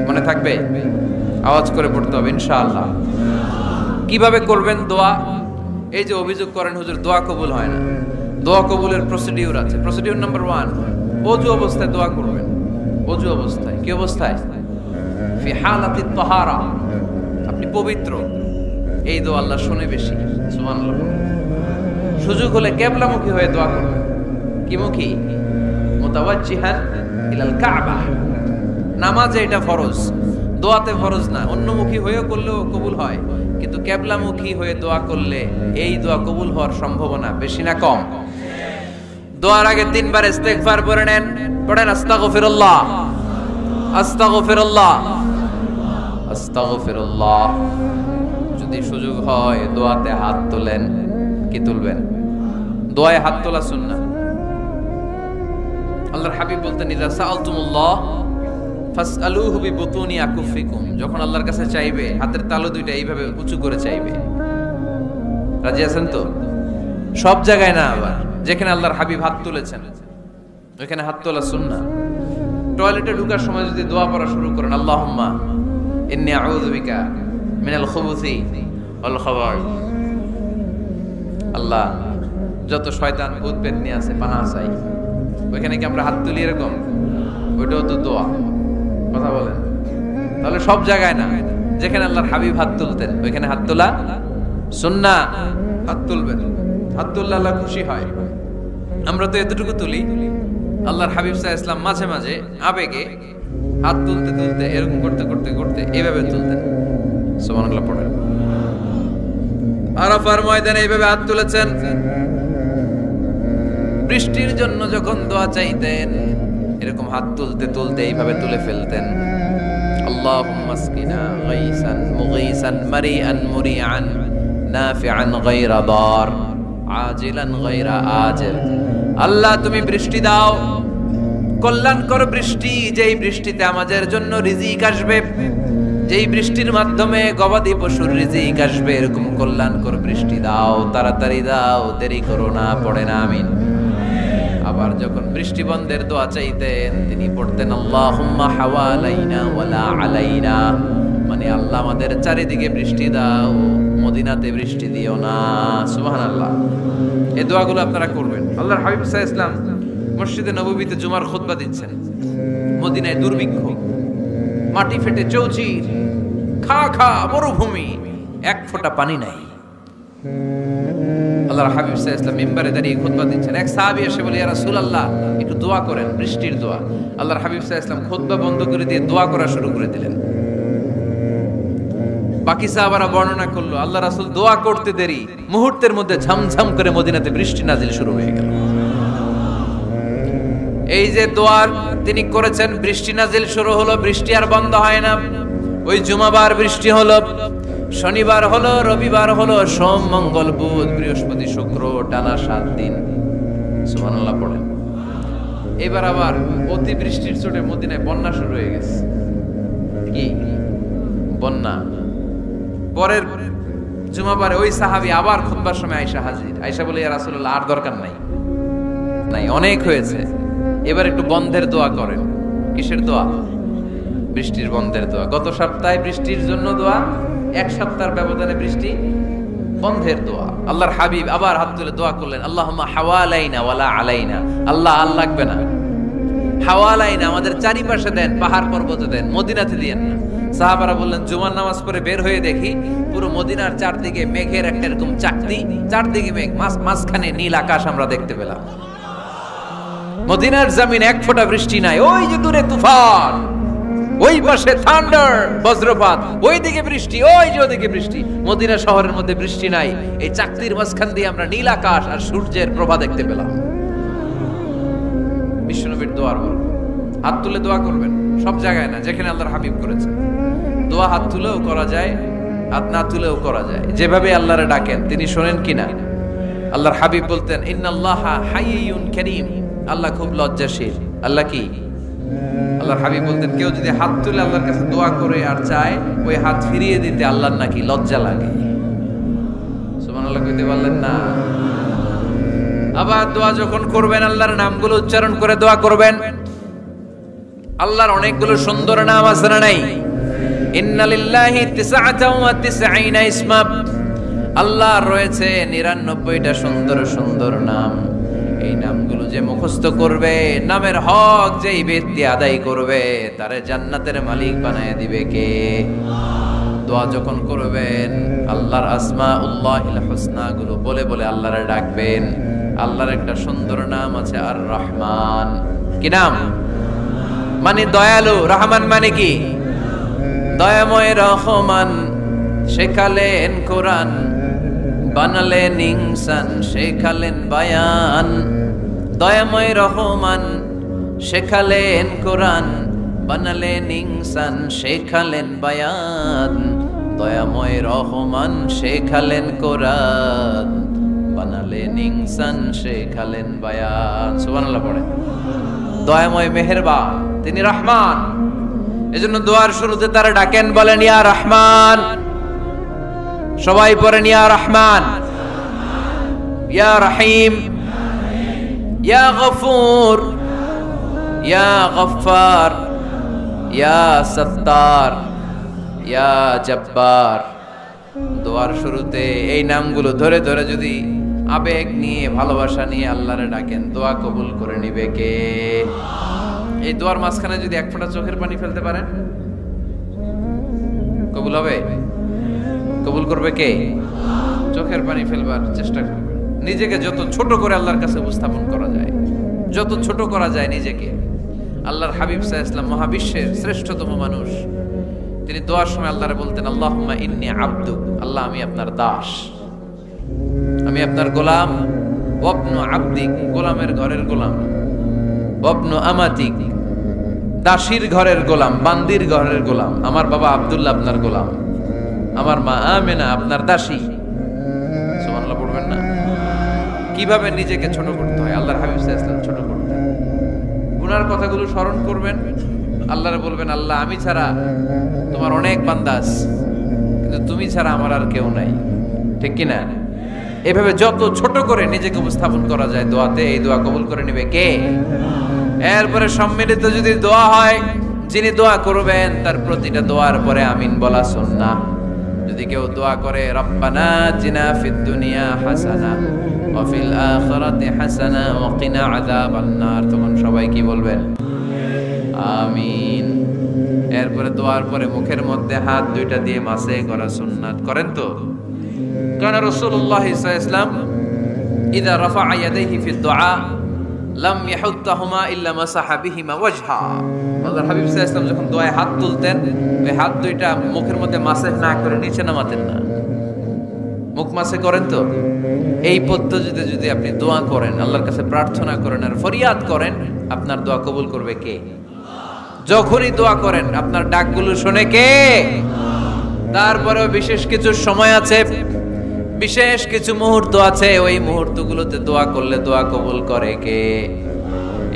মনে থাকবে? আওয়াজ করে পড়তে হবে ইনশাআল্লাহ। কিভাবে করবেন দোয়া? এই যে অভিযোগ করেন হুজুর দোয়া কবুল হয় না, দোয়া কবুলের প্রসিডিউর আছে। প্রসিডিউর নাম্বার 1, ওযু অবস্থায় দোয়া করবেন। ওযু অবস্থায়, কি অবস্থায়? ফি হালাতিত তাহারা, আপনি পবিত্র, এই দোয়া আল্লাহ শুনে বেশি। সুবহানাল্লাহ। সুযোগ হলে কিবলামুখী হয়ে দোয়া করবেন। কি মুখী? মুতাওয়াজ্জিহান ইলাল কাবা। নামাজে এটা ফরজ, দোয়াতে ফরজ না। অন্যমুখী হয়েও করলেও কবুল হয়, কিন্তু কিবলামুখী হয়ে দোয়া করলে এই দোয়া কবুল হওয়ার সম্ভাবনা বেশি না কম? দোয়ার আগে 3 বার ইস্তেগফার পড়ে নেন। পড়েন আস্তাগফিরুল্লাহ, আস্তাগফিরুল্লাহ, আস্তাগফিরুল্লাহ। যদি সুযোগ হয় দোয়াতে হাত তোলেন। কি তুলবেন? দোয়ায় হাত তোলা সুন্নাহ। আল্লাহর হাবিব বলতেন, ইযা সাআলতুমুল্লাহ ফাসআলুহু বিবুতুনি আকুফিকুম, যখন আল্লাহর কাছে চাইবে হাতের তালু দুইটা এইভাবে উঁচু করে চাইবে। রাজি আছেন তো? সব জায়গায় না, আবার যেখানে আল্লাহর হাবিব হাত তুলেছেন ওইখানে হাত তোলা সুন্নাহ। টয়লেটে ঢোকার সময় যদি দোয়া পড়া শুরু করেন, আল্লাহুম্মা ইন্নী আউযু বিকা মিনাল খুবুসি ওয়াল খাবাইস, আল্লাহ যত শয়তান ভূত পেতনি আছে পানাহ চাই, ওইখানে কি আমরা হাত তুলি এরকম? ওইটাও তো দোয়া। কথা বলেন? তাহলে সব জায়গায় না, যেখানে আল্লাহর হাবিব হাত তুলতেন ওইখানে হাত তোলা সুন্নাহ। হাত তুলবেন, হাত তুললে আল্লাহ খুশি হয়। আমরা তো এতটুকু তুলি, আল্লাহর হাবিব সাল্লাল্লাহু আলাইহি ওয়াসাল্লাম মাঝে মাঝে আবেগে হাত তুলতে তুলতে এরকম করতে করতে করতে এইভাবে তুলতেন। সুবহানাল্লাহ পড়েন। আরাফার ময়দানে এইভাবে হাত তুলেছেন। বৃষ্টির জন্য যখন দোয়া চাইতেন এরকম হাত তুলতে তুলতে এইভাবে তুলে ফেলতেন, আল্লাহুম্মা আসকিনা গাইসান মুগীসান মারিআন মুরিআন নাফিআন গায়রা দার আজিলান গায়রা আজিল। আল্লাহ তুমি বৃষ্টি দাও, কল্যাণকর বৃষ্টি, যেই বৃষ্টিতে আমাদের জন্য রিজিক আসবে, যেই বৃষ্টির মাধ্যমে গবাদি পশুর রিজিক আসবে, এরকম কল্যাণকর বৃষ্টি দাও, তাড়াতাড়ি দাও, দেরি করো না, পড়ে না আমিন। আবার যখন বৃষ্টি বন্ধের দোয়া চাইতেন তিনি পড়তেন আল্লাহুম্মা হাওয়ালাইনা ওয়ালা আলাইনা, মানে আল্লাহ আমাদের চারিদিকে বৃষ্টি দাও, মদিনাতে বৃষ্টি দিও না। সুবহানাল্লাহ। এই দোয়াগুলো আপনারা করবেন। আল্লাহর হাবিব সাল্লাল্লাহু আলাইহি ওয়াসাল্লাম মসজিদে নববীতে জুমার খুতবা দিচ্ছেন, মদিনায় দুর্ভিক্ষ, মাটি ফেটে চৌচির, খা খা মরুভূমি, এক ফোঁটা পানি নাই। আল্লাহর হাবিব সাল্লাল্লাহু আলাইহি ওয়াসাল্লাম মিম্বারে দাঁড়িয়ে খুতবা দিচ্ছেন। এক সাহাবী এসে বলে, ইয়া রাসূলুল্লাহ একটু দোয়া করেন, বৃষ্টির দোয়া। আল্লাহর হাবিব সাল্লাল্লাহু আলাইহি ওয়াসাল্লাম খুতবা বন্ধ করে দিয়ে দোয়া করা শুরু করে দিলেন। বাকি সাহাবারা বর্ণনা করলো, আল্লাহ রাসূল দোয়া করতে দেরি, মুহূর্তের মধ্যে ঝমঝম করে মদিনাতে বৃষ্টি নাজিল শুরু হয়ে গেল। এই যে দোয়ার তিনি করেছেন, বৃষ্টি নাজিল শুরু হলো, বৃষ্টি আর বন্ধ হয় না। ওই জুমাবার বৃষ্টি হলো, শনিবার হলো, রবিবার হলো, সোম মঙ্গল বুধ বৃহস্পতি শুক্র, টানা 7 দিন। সুবহানাল্লাহ পড়েন। এবার আবার অতি বৃষ্টির চোটে মদিনায় বন্যা শুরু হয়ে গেছে। কি বন্যা? পরের জুমাবারে ওই সাহাবী আবার খুতবার সময় আয়েশা হাজির। আয়েশা বলে, ইয়া রাসূলুল্লাহ আর দরকার নাই, অনেক হয়েছে, এবার একটু বন্ধের দোয়া করেন। কিসের দোয়া? বৃষ্টির বন্ধের দোয়া। গত সপ্তাহে বৃষ্টির জন্য দোয়া, এক সপ্তাহের ব্যবধানে বৃষ্টি বন্ধের দোয়া। আল্লাহর হাবিব আবার হাত তুলে দোয়া করলেন, আল্লাহুম্মা হাওয়ালাইনা ওয়ালা আলাইনা। আল্লাহ আর লাগবে না, হাওয়ালাইনা আমাদের চারিপাশে দেন, পাহাড় পর্বতে দেন, মদিনাতে দিয়েন না। সাহাবারা বললেন, জুমার নামাজ পড়ে বের হয়ে দেখি পুরো মদিনার চারদিকে মেঘের একটা এরকম চাকতি, চারদিকে মেঘ, মাঝখানে নীল আকাশ আমরা দেখতে পেলাম। মদিনার জমিন এক ফোঁটা বৃষ্টি নাই। ওই যে দূরে তুফান, ওই পাশে থান্ডার বজ্রপাত, ওইদিকে বৃষ্টি, ওই যে ওদিকে বৃষ্টি। মদিনা শহরের মধ্যে বৃষ্টি নাই, এই চাকতির মাঝখান দিয়ে আমরা নীল আকাশ আর সূর্যের প্রভা দেখতে পেলাম। বিশ্বনবীর দোয়ার বরকত। হাত তুলে দোয়া করবেন, সব জায়গায় না, যেখানে আল্লাহর হাবিব করেছেন। দোয়া হাত তুলেও করা যায়, হাত না তুলেও করা যায়, যেভাবে আল্লাহরে ডাকেন তিনি শোনেন কিনা। আল্লাহর হাবিব বলতেন, ইন্নাল্লাহা হাইয়ুন কারীম, আল্লাহ খুব লজ্জাশীল। আল্লাহ কি? আল্লাহর হাবিব বলতেন, কেউ যদি হাত তুলে আল্লাহর কাছে দোয়া করে আর চায়, ওই হাত ফিরিয়ে দিতে আল্লাহর নাকি লজ্জা লাগে। সুবহানাল্লাহ কইতে পারলেন না? আবার দোয়া যখন করবেন, আল্লাহর নামগুলো উচ্চারণ করে দোয়া করবেন। আল্লাহর অনেকগুলো সুন্দর নাম আছে না নাই? ইন্নালিল্লাহি 99 ইসমা, আল্লাহর রয়েছে 99টা সুন্দর সুন্দর নাম। এই নামগুলো যে মুখস্থ করবে, নামের হক যেই ব্যক্তি আদায় করবে, তারে জান্নাতের মালিক বানায় দিবে কে? দোয়া যখন করবেন, আল্লাহর আসমাউল্লাহিল হুসনা গুলো বলে বলে আল্লাহরে ডাকবেন। আল্লাহর একটা সুন্দর নাম আছে আর রহমান। কি নাম? মানে দয়ালু। রহমান মানে কি? দয়াময়। রহমান শেখালেন কোরআন, বানালেন ইনসান, শেখালেন বায়ান। দয়াময় রহমান শেখালেন কোরআন, বানালেন ইনসান, শেখালেন বায়ান। দয়াময় রহমান শেখালেন কোরআন, বানালেন ইনসান, শেখালেন বায়ান। সুবহানাল্লাহ পড়ে। দয়াময় মেহেরবান, তিনি রহমান। এজন্য দোয়ার শুরুতে তারা ডাকেন, বলেন ইয়া রহমান। সবাই পড়েন ইয়া রহমান, ইয়া রহিম, ইয়া গফুর, ইয়া গফফার, ইয়া সত্তার, ইয়া জব্বার। দোয়ার শুরুতে এই নামগুলো ধরে ধরে যদি আবেগ নিয়ে, ভালোবাসা নিয়ে আল্লাহরে ডাকেন, দোয়া কবুল করে নিবে কে? এই দোয়ার মাঝখানে যদি এক ফোঁটা চোখের পানি ফেলতে পারেন, কবুল হবে? কবুল করবে কে? চোখের পানি ফেলবার চেষ্টা করবেন। নিজেকে যত ছোট করে আল্লাহর কাছে উপস্থাপন করা যায়, যত ছোট করা যায় নিজেকে। আল্লাহর হাবিব সাল্লাল্লাহু আলাইহি ওয়াসাল্লাম মহাবিশ্বের শ্রেষ্ঠতম মানুষ, তিনি দোয়ার সময় আল্লাহরে বলতেন, আল্লাহুম্মা ইন্নী আবদুক, আল্লাহ আমি আপনার দাস, আমি আপনার গোলাম। ওয়াবনু আবদিক, গোলামের ঘরের গোলাম। ওয়াবনু আমাতিক, দাসীর ঘরের গোলাম, বান্দির ঘরের গোলাম। আমার বাবা আব্দুল্লাহ আপনার গোলাম, আমার মা আমেনা আপনার দাসী। সুবহানাল্লাহ পড়বেন না? কিভাবে নিজেকে ছোট করতে হয় আল্লাহর হাবিব সাল্লাল্লাহু আলাইহি ওয়াসাল্লাম ছোট করতেন। গুনার কথাগুলো স্মরণ করবেন, আল্লাহরে বলবেন আল্লাহ আমি ছাড়া তোমার অনেক বান্দা আছে, কিন্তু তুমি ছাড়া আমার আর কেউ নাই, ঠিক কি না? এভাবে যত ছোট করে নিজেকে উপস্থাপন করা যায় দোয়াতে, এই দোয়া কবুল করে নেবে কে? এরপরে সম্মিলিত যদি দোয়া হয়, যিনি দোয়া করবেন তার প্রতিটা দোয়ার পরে আমিন বলা সুন্নাহ। যদি কেউ দোয়া করে রব্বানা আতিনা ফিদ দুনিয়া হাসানা ওয়া ফিল আখিরাতি হাসানা ওয়া কিনা আযাবান নার, তখন সবাই কি বলবেন? আমিন। এরপরে দোয়ার পরে মুখের মধ্যে হাত দুইটা দিয়ে মাসে করা সুন্নাত। করেন তো? কারণ রাসূলুল্লাহ সাল্লাল্লাহু আলাইহি ওয়াসাল্লাম ইযা রাফা'a ইয়াদাইহি ফিদ দুআ লাম ইয়াহুত্তাহুমা ইল্লা মাসাহা বিহিমা ওয়াজহা। আল্লাহর হাবিব সাল্লাল্লাহু আলাইহি ওয়াসাল্লাম যখন দোয়ায় হাত তুলতেন, ওই হাত দুইটা মুখের মধ্যে মাসেহ না করে নিচে নামাতেন না। মুখ মাসে করেন তো? এই পদ্ধতিতে যদি আপনি দোয়া করেন, আল্লাহর কাছে প্রার্থনা করেন আর ফরিয়াদ করেন, আপনার দোয়া কবুল করবে কে? যখনই দোয়া করেন আপনার ডাকগুলো শুনে কে? তারপরেও বিশেষ কিছু সময় আছে, বিশেষ কিছু মুহূর্ত আছে, ওই মুহূর্তগুলোতে দোয়া করলে দোয়া কবুল করে কে?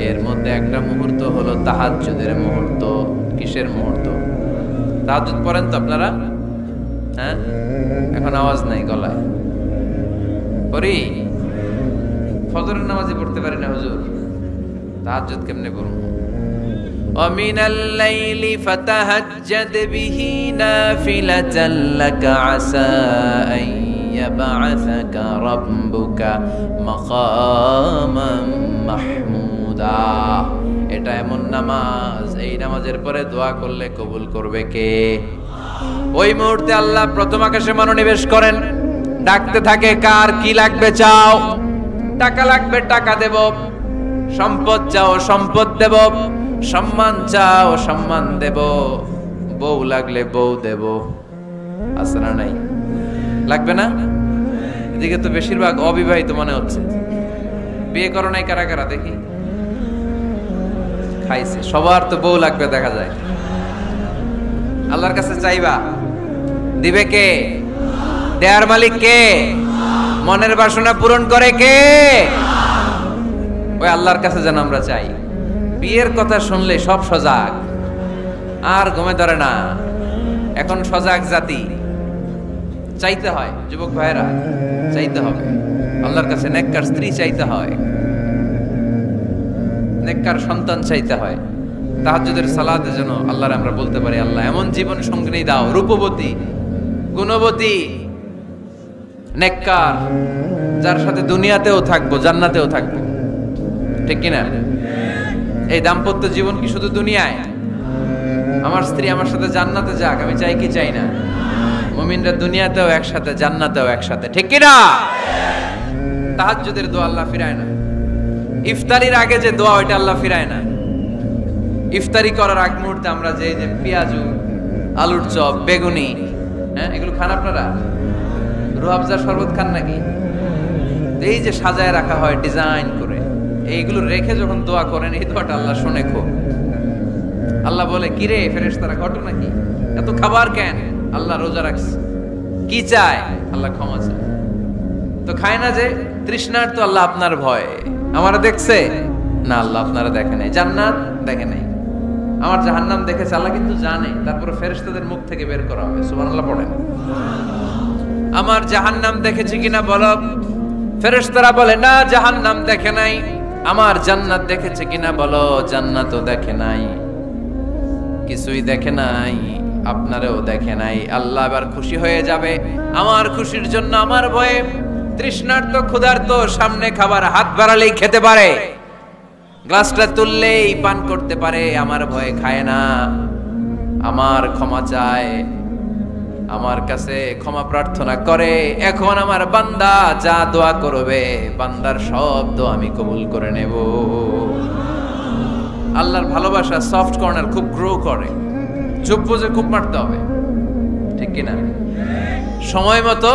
এর মধ্যে একটা মুহূর্ত হলো তাহাজ্জুদের মুহূর্ত। কিসের মুহূর্ত? তাহাজ্জুদ পড়েন তো আপনারা? হ্যাঁ, এখন আওয়াজ নাই গলায়। পড়ি? ফজরের নামাজে পড়তে পারি না হুজুর, তাহাজ্জুদ কেমনে পড়ব? ومن الليل فتهجد به نافلة لك عسى أن يبعثك ربك مقاما محمودا। এটা এমন নামাজ, এই নামাজের পরে দোয়া করলে কবুল করবে কে? ওই মুহূর্তে আল্লাহ প্রথম আকাশে মনোনিবেশ করেন, ডাকতে থাকে কার কি লাগবে চাও। টাকা লাগবে টাকা দেব, সম্পদ চাও সম্পদ দেব, সম্মান চাও সম্মান দেব, বউ লাগলে বউ দেব। আছে না নাই? লাগবে না? এদিকে তো বেশিরভাগ অবিবাহিত মনে হচ্ছে। বিয়ে করো নাই কারা কারা দেখি? খাইছে। সবার তো বউ লাগবে দেখা যায়। আল্লাহর কাছে চাইবা, দিবে কে? দেয়ার মালিক কে? মনের বাসনা পূরণ করে কে? ওই আল্লাহর কাছে যেন আমরা চাই। বিয়ের কথা শুনলে সব সজাগ, আর ঘুমে ধরে না। এখন সজাগ জাতি, চাইতে হয়। যুবক ভাইরা চাইতে হবে আল্লাহর কাছে, নেককার স্ত্রী চাইতে হয়, নেককার সন্তান চাইতে হয়। তাহাজ্জুদের সালাতে যেন আল্লাহর আমরা বলতে পারি আল্লাহ এমন জীবন সঙ্গিনী দাও, রূপবতী গুণবতী নেককার, যার সাথে দুনিয়াতেও থাকবো জান্নাতেও থাকবো, ঠিক কিনা? এই দাম্পত্য জীবন কি শুধু দুনিয়ায়? আমার স্ত্রী আমার সাথে জান্নাতে যাক, আমি চাই কি চাই না? মুমিনরা দুনিয়াতেও একসাথে জান্নাতেও একসাথে, ঠিক কিনা? তাহাজ্জুদের দোয়া আল্লাহ ফিরায় না। ইফতারির আগে যে দোয়া ওইটা আল্লাহ ফিরায় না। ইফতারি করার আগ মুহূর্তে আমরা যে পেঁয়াজু, আলুর চপ, বেগুনি, হ্যাঁ এগুলো খান আপনারা? রুহাবজার শরবত খান নাকি? এই যে সাজায় রাখা হয় ডিজাইন করে, এইগুলো রেখে যখন দোয়া করেন, এই দোয়াটা আল্লাহ শুনে খুব। আল্লাহ বলে কিরে ফেরেশতারা ঘটো নাকি, এত খাবার কেন? আল্লাহ রোজা রাখছে। কি চায়? আল্লাহ ক্ষমা চায়। তো খায় না যে তৃষ্ণার, তো আল্লাহ আপনার ভয় আমারা দেখছে না, আল্লাহ আপনারা দেখে নাই, জান্নাত দেখে নাই, আমার জাহান্নাম দেখেছে আল্লাহ কিন্তু জানে। তারপরে ফেরেশতাদের মুখ থেকে বের করা হবে। সুবহানাল্লাহ পড়েন। আমার জাহান্নাম দেখেছি কিনা বলো? ফেরেশতারা বলে না জাহান্নাম দেখে নাই। আমার জান্নাত দেখেছে কিনা বলো? জান্নাতও দেখে নাই, কিছুই দেখে নাই, আপনারও দেখে নাই। আল্লাহ এবার খুশি হয়ে যাবে। আমার খুশির জন্য আমার ভয়ে তৃষ্ণার্ত ক্ষুধার্ত সামনে খাবার হাত বাড়ালেই খেতে পারে, গ্লাসটা তুললেই পান করতে পারে, আমার ভয়ে খায় না। আমার ক্ষমা চায়, আমার কাছে ক্ষমা প্রার্থনা করে। এখন আমার বান্দা যা দোয়া করবে, বান্দার সব দোয়া আমি কবুল করে নেব। আল্লাহর ভালোবাসা সফট কর্নার খুব গ্রো করে, চুপ বুঝে খুব মারতে হবে, ঠিক কিনা? সময় মতো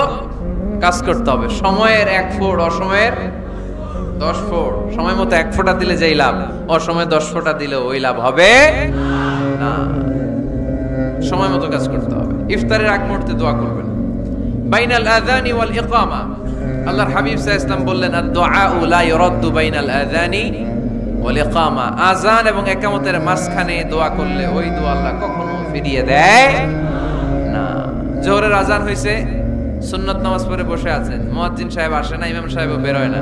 কাজ করতে হবে। সময়ের এক ফোঁড় অসময়ের 10 ফোঁট, সময় মতো 1 ফোঁটা দিলে যেই লাভ, অসময়ে 10 ফোঁটা দিলে ওই লাভ হবে না। সময় মতো কাজ করতে হবে। ইফতারের আগ মুহূর্তে দোয়া করবেন। বাইনাল আযানি ওয়াল ইকামা, আল্লাহর হাবিব সাল্লাল্লাহু আলাইহি ওয়াসাল্লাম বললেন, আদ-দুআউ লা ইউরাদ্দু বাইনাল আযানি ওয়াল ইকামা, আযান এবং ইকামতের মাঝখানে দোয়া করলে ওই দোয়া আল্লাহ কখনো ফিরিয়ে দেয় না। জোহরের আযান হইছে, সুন্নত নামাজ পড়ে বসে আছেন, মুয়াজ্জিন সাহেব আসে না, ইমাম সাহেবও বের হয় না,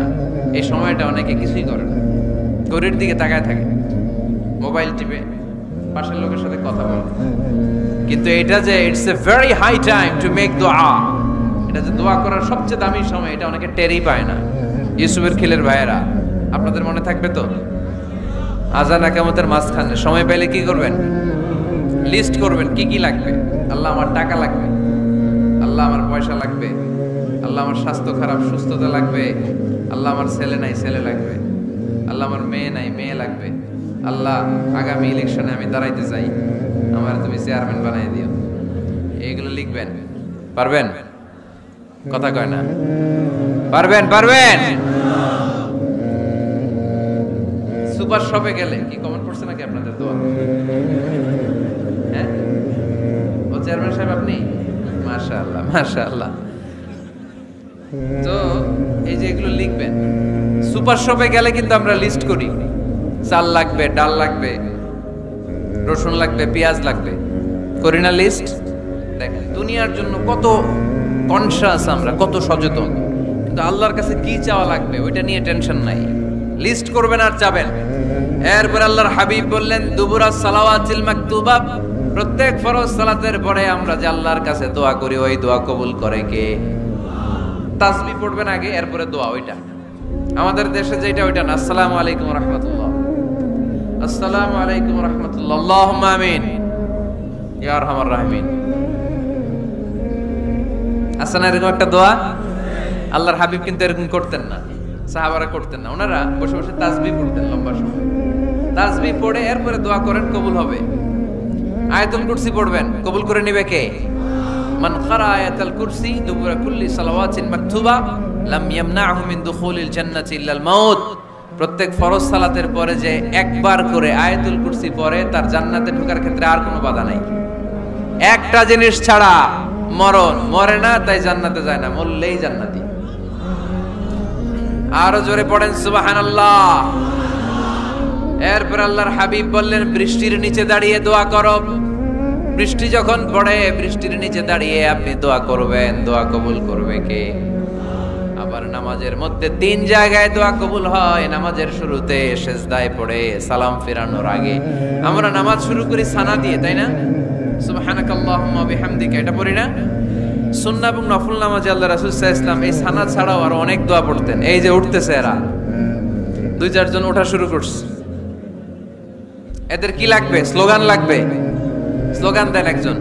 এই সময়টা অনেকে কিছুই করে না, ঘড়ির দিকে তাকায় থাকে, মোবাইল টিপে, পাশের লোকের সাথে কথা বলে। কিন্তু এটা যে it's a very high time to make দোয়া, এটা যে দোয়া করার সবচেয়ে দামি সময়, এটা অনেকে টেরই পায় না। ইউসুফের খিলের ভাইয়েরা, আপনাদের মনে থাকবে তো, আযান ইকামতের মাঝখানে সময় পেলে কি করবেন? লিস্ট করবেন কি কি লাগবে। আল্লাহ আমার টাকা লাগবে, আল্লাহ আমার পয়সা লাগবে, আল্লাহ আমার স্বাস্থ্য খারাপ সুস্থতা লাগবে, আল্লাহ আমার ছেলে নাই ছেলে লাগবে, আল্লাহ আমার মেয়ে নাই মেয়ে লাগবে, আল্লাহ আগামী ইলেকশনে আমি দাঁড়াইতে চাই, আমার তুমি চেয়ারম্যান বানাই দিও। এইগুলো লিখবেন। পারবেন? কথা কয় না। পারবেন? পারবেন? সুপার শপে গেলে কি কমেন্ট করছে নাকি আপনাদের দোয়া? হ্যাঁ, ও চেয়ারম্যান সাহেব আপনি? মাশাআল্লাহ মাশাআল্লাহ। তো এই যে এগুলো লিখবেন। সুপার শপে গেলে কিন্তু আমরা লিস্ট করি, চাল লাগবে, ডাল লাগবে, রসুন লাগবে, পেঁয়াজ লাগবে, করি না লিস্ট? দেখেন দুনিয়ার জন্য কত কনশাস আমরা, কত সচেতন, কিন্তু আল্লাহর কাছে কি চাওয়া লাগবে ওইটা নিয়ে টেনশন নাই। লিস্ট করবেন আর যাবেন। এরপর আল্লাহর হাবিব বললেন, দুবুরা সালাওয়াতিল মাকতুবা, প্রত্যেক ফরজ সালাতের পরে আমরা যে আল্লাহর কাছে দোয়া করি, ওই দোয়া কবুল করে কে? তাসবিহ পড়বেন আগে, এরপরে দোয়া। ওইটা আমাদের দেশে যেটা, ওইটা না। আসসালামু আলাইকুম ওয়া রাহমাতুল্লাহ, আসসালামু আলাইকুম ওয়া রাহমাতুল্লাহ, আল্লাহুম্মা আমিন ইয়া আরহামার রাহিমিন। আসলে এরকম একটা দোয়া আল্লাহর হাবিব কিন্তু এরকম করতেন না, সাহাবারা করতেন না। ওনারা বসে বসে তাসবিহ পড়তেন লম্বা সময়। তাসবিহ পড়ে এরপরে দোয়া করেন, কবুল হবে। আয়াতুল কুরসি পড়বেন, কবুল করে নিবে কে? মান ক্বারা আয়াতুল কুরসি দুবুরা কুল্লি সালাওয়াতিন মাকতুবা লাম ইয়ামনাহু মিন দুখুলিল জান্নাতি ইল্লাল মাউত। প্রত্যেক ফরজ সালাতের পরে যে একবার করে আয়াতুল কুরসি পড়ে, তার জান্নাতে ঢোকার ক্ষেত্রে আর কোনো বাধা নাই। একটা জিনিস ছাড়া, মরণ। মরে না তাই জান্নাতে যায় না, মরলেই জান্নাতি। আরো জোরে পড়েন সুবহানাল্লাহ। এরপর আল্লাহর হাবিব বললেন, বৃষ্টির নিচে দাঁড়িয়ে দোয়া করো। বৃষ্টি যখন পড়ে, বৃষ্টির নিচে দাঁড়িয়ে আপনি দোয়া করবেন, দোয়া কবুল করবে কে? আবার নামাজের মধ্যে 3 জায়গায় দোয়া কবুল হয়। নামাজের শুরুতে, সেজদায় পড়ে, সালাম ফেরানোর আগে। আমরা নামাজ শুরু করি সানা দিয়ে, তাই না? সুবহানাকাল্লাহুম্মা বিহামদিকা, এটা পড়ি না? সুন্নাহ এবং নফল নামাজে আল্লাহ রাসূল সাল্লাল্লাহু আলাইহি ওয়াসাল্লাম এই সানা ছাড়াও আরো অনেক দোয়া পড়তেন। এই যে উঠতেছে এরা, 2-4 জন ওঠা শুরু করছে, এদের কি লাগবে? স্লোগান লাগবে। স্লোগান দেন একজন।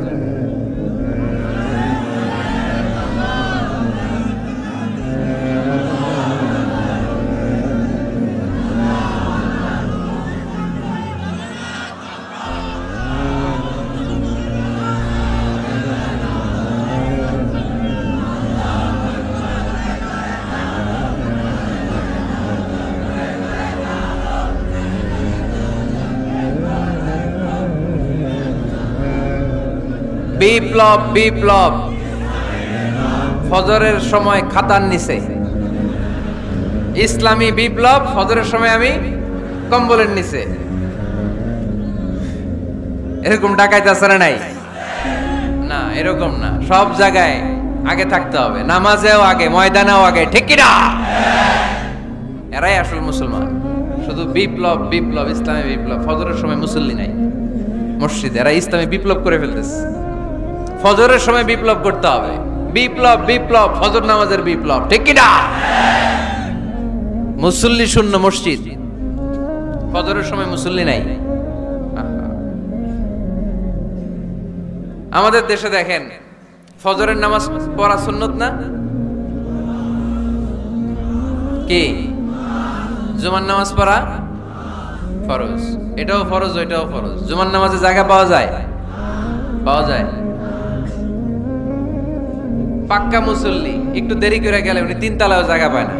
বিপ্লব বিপ্লব, ফজরের সময় খাতার নিচে। ইসলামী বিপ্লব, ফজরের সময় আমি কম্বলের নিচে। এরকম ডাকাইতে আছে না? নাই না, এরকম না। সব জায়গায় আগে থাকতে হবে, নামাজেও আগে, ময়দানেও আগে, ঠিক কি না? এরাই আসল মুসলমান। শুধু বিপ্লব বিপ্লব, ইসলামী বিপ্লব। ফজরের সময় মুসল্লি নাই মসজিদে, এরা ইসলামী বিপ্লব করে ফেলতেছে। ফজরের সময় বিপ্লব করতে হবে। বিপ্লব বিপ্লব, ফজর নামাজের বিপ্লব, ঠিক কি না? মুসল্লি শূন্য মসজিদ, ফজরের সময় মুসল্লি নাই। আমাদের দেশে দেখেন, ফজরের নামাজ পড়া সুন্নত না? কি? জুমার নামাজ পড়া ফরজ। এটাও ফরজ, ওইটাও ফরজ। জুমার নামাজে জায়গা পাওয়া যায়? পাওয়া যায়। পাক্কা মুসল্লি একটু দেরি করে গেলে উনি 3 তলায়ও জায়গা পায় না।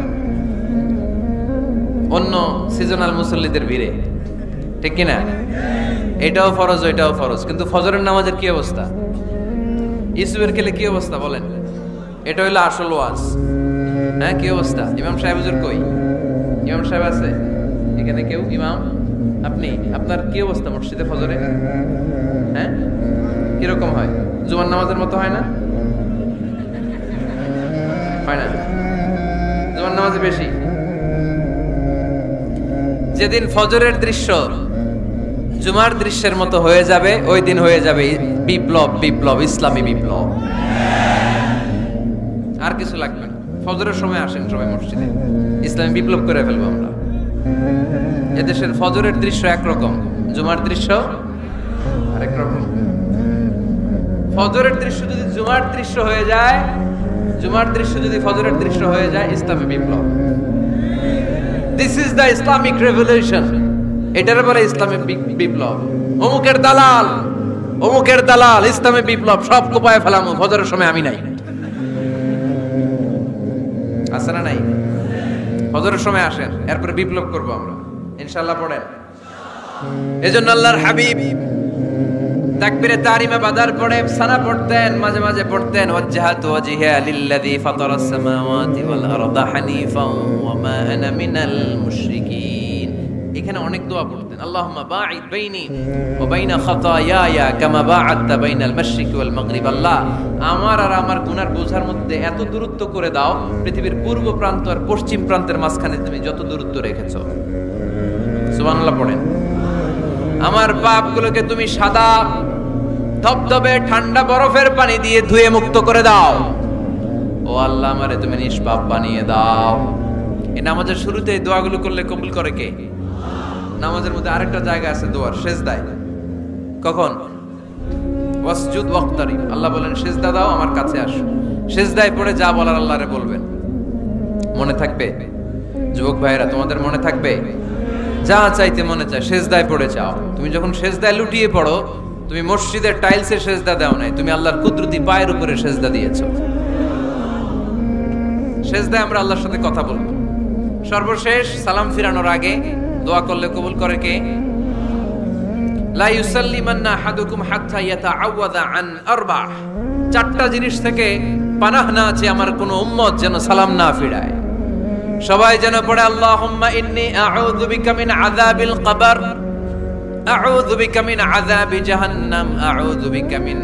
অন্য সিজনাল মুসল্লিদের ভিড়ে, ঠিক কিনা? এটাও ফরজ ওইটাও ফরজ, কিন্তু ফজরের নামাজের কি অবস্থা? ইসুবের খেলে কি অবস্থা বলেন? এটা হইলো আসল ওয়াজ। হ্যাঁ, কি অবস্থা? ইমাম সাহেব হুজুর কই? ইমাম সাহেব আছে এখানে কেউ? ইমাম আপনি, আপনার কি অবস্থা মসজিদে ফজরে? হ্যাঁ, কিরকম হয়? জুমার নামাজের মতো হয় না? হয় না? জুমার নামাজে বেশি। যেদিন ফজরের দৃশ্য জুমার দৃশ্যের মতো হয়ে যাবে, ওই দিন হয়ে যাবে বিপ্লব, বিপ্লব, ইসলামী বিপ্লব। আর কিছু লাগবে না। ফজরের সময় আসেন সবাই মসজিদে, ইসলামী বিপ্লব করে ফেলবো আমরা। এদেশের ফজরের দৃশ্য একরকম, জুমার দৃশ্য আরেক রকম। ফজরের দৃশ্য যদি জুমার দৃশ্য হয়ে যায়, জুমার দৃশ্য যদি ফজরের দৃশ্য হয়ে যায়, ইসলামী বিপ্লব। This is the Islamic revolution. এটার বলে ইসলামী বিপ্লব। অমুকের দালাল, অমুকের দালাল, ইসলামী বিপ্লব সব কোপায় ফেলামু, ফজরের সময় আমি নাই। আছে না নাই? ফজরের সময় আসেন, এরপরে বিপ্লব করবো আমরা ইনশাআল্লাহ। পড়েন। এজন্য আল্লাহর হাবিব তাকবীরে তাহরিমা বাদার পড়ে সানা পড়তেন, মাঝে মাঝে পড়তেন ওয়াজহাতু ওয়াজহিয়া লিল্লাযী ফাতারাস সামাওয়াতি ওয়াল আরদা হানিফান ওয়া মা আনা মিনাল মুশরিকিন। এখানে অনেক দোয়া পড়তেন। আল্লাহুম্মা বাঈদ বাইনি ওয়া বাইনা খাতায়ায়া কামা বাআদতা বাইনাল মাশরিকি ওয়াল মাগরিব। আল্লাহ, আমার আর আমার গুনার বোঝার মধ্যে এত দূরত্ব করে দাও, পৃথিবীর পূর্ব প্রান্ত আর পশ্চিম প্রান্তের মাঝখানে তুমি যত দূরত্ব রেখেছো। সুবহানাল্লাহ পড়েন। আমার পাপগুলোকে তুমি সাদা ধবধবে ঠান্ডা বরফের পানি দিয়ে ধুয়ে মুক্ত করে দাও। ও আল্লাহ, আমারে তুমি নিষ্পাপ বানিয়ে দাও। এই নামাজের শুরুতে এই দোয়াগুলো করলে কবুল করে কে? নামাজের মধ্যে আরেকটা জায়গা আছে দোয়ার, সেজদায়। কখন? ওয়াসজুদ ওয়াক্তারিব। আল্লাহ বলেন সেজদা দাও, আমার কাছে আসো। সেজদায় পড়ে যা বলার আল্লাহরে বলবেন। মনে থাকবে? যুবক ভাইরা, তোমাদের মনে থাকবে? যা চাইতে মনে চায় সেজদায় পড়ে চাও। তুমি যখন সেজদায় লুটিয়ে পড়ো, তুমি মসজিদের টাইলসে সেজদা দাও নাই, তুমি আল্লাহর কুদরতি পায়ের উপরে সেজদা দিয়েছো। সেজদায় আমরা আল্লাহর সাথে কথা বলবো। সর্বশেষ সালাম ফিরানোর আগে দোয়া করলে কবুল করে কে? লা ইউসাল্লিমান্না আহাদুকুম হাত্তা ইয়াতাআওয়াযা আন আরবা। চারটা জিনিস থেকে পানাহ না আছে আমার কোন উম্মত যেন সালাম না ফিরায়। সবাই যেন পড়ে আল্লাহুম্মা ইন্নী আউযু বিকা মিন আযাবিল কবর, আউযু বিকা মিন আযাবি জাহান্নাম, আউযু বিকা মিন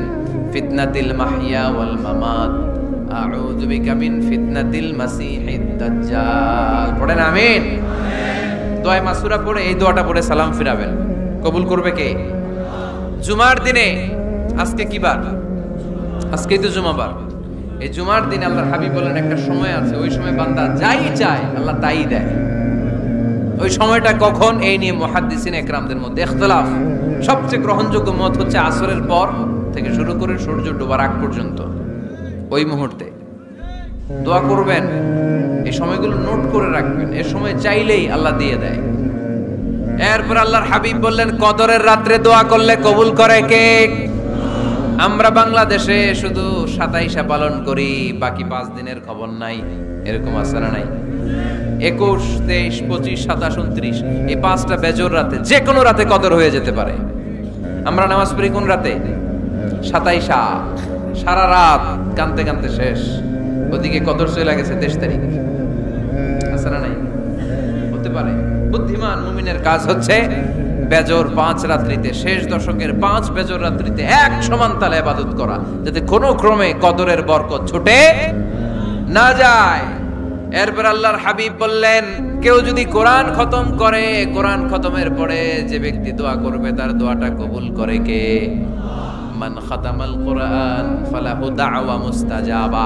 ফিতনাতিল মাহইয়া ওয়াল মামাত, আউযু বিকা মিন ফিতনাতিল মাসিহিদ দাজ্জাল। পড়েন আমিন। দোয়া মাসুরা পড়ে এই দোয়াটা পড়ে সালাম ফিরাবেন। কবুল করবে কে? জুমার দিনে, আজকে কি বার? আজকেই তো জুমাবার। এই জুমার দিন আল্লাহর হাবিব বলেন একটা সময় আছে, ওই সময় বান্দা যাই চায় আল্লাহ তাই দেয়। ওই সময়টা কখন? এই নিয়ে মুহাদ্দিসিন একরামদের মধ্যে ইখতিলাফ। সবচেয়ে গ্রহণযোগ্য মত হচ্ছে আসরের পর থেকে শুরু করে সূর্য ডোবার আগ পর্যন্ত। ওই মুহূর্তে দোয়া করবেন, এই সময়গুলো নোট করে রাখবেন। এই সময় চাইলেই আল্লাহ দিয়ে দেয়। এরপর আল্লাহর হাবিব বললেন কদরের রাত্রে দোয়া করলে কবুল করে কে? আমরা বাংলাদেশে শুধু 27 পালন করি, বাকি 5 দিনের খবর নাই। এরকম আছে না নাই? 21, 23, 25, 27, 29 এই 5টা বেজর রাতে, যে কোনো রাতে কদর হয়ে যেতে পারে। আমরা নামাজ পড়ি কোন রাতে? 27। সারা রাত কানতে কানতে শেষ, ওদিকে কদর চলে গেছে 23 তারিখ। আছে না নাই? হতে পারে। বুদ্ধিমান মুমিনের কাজ হচ্ছে বেজর 5 রাত্রিতে, শেষ দশকের 5 বেজর রাত্রিতে এক সমান তালে ইবাদত করা, যাতে কোনো ক্রমে কদরের বরকত ছুটে না যায়। এরপর আল্লাহর হাবিব বললেন কেউ যদি কোরআন খতম করে, কোরআন খতমের পরে যে ব্যক্তি দোয়া করবে তার দোয়াটা কবুল করে কে? মান খাতামাল কোরআন ফালাহু দাওয়া মুস্তাজাবা।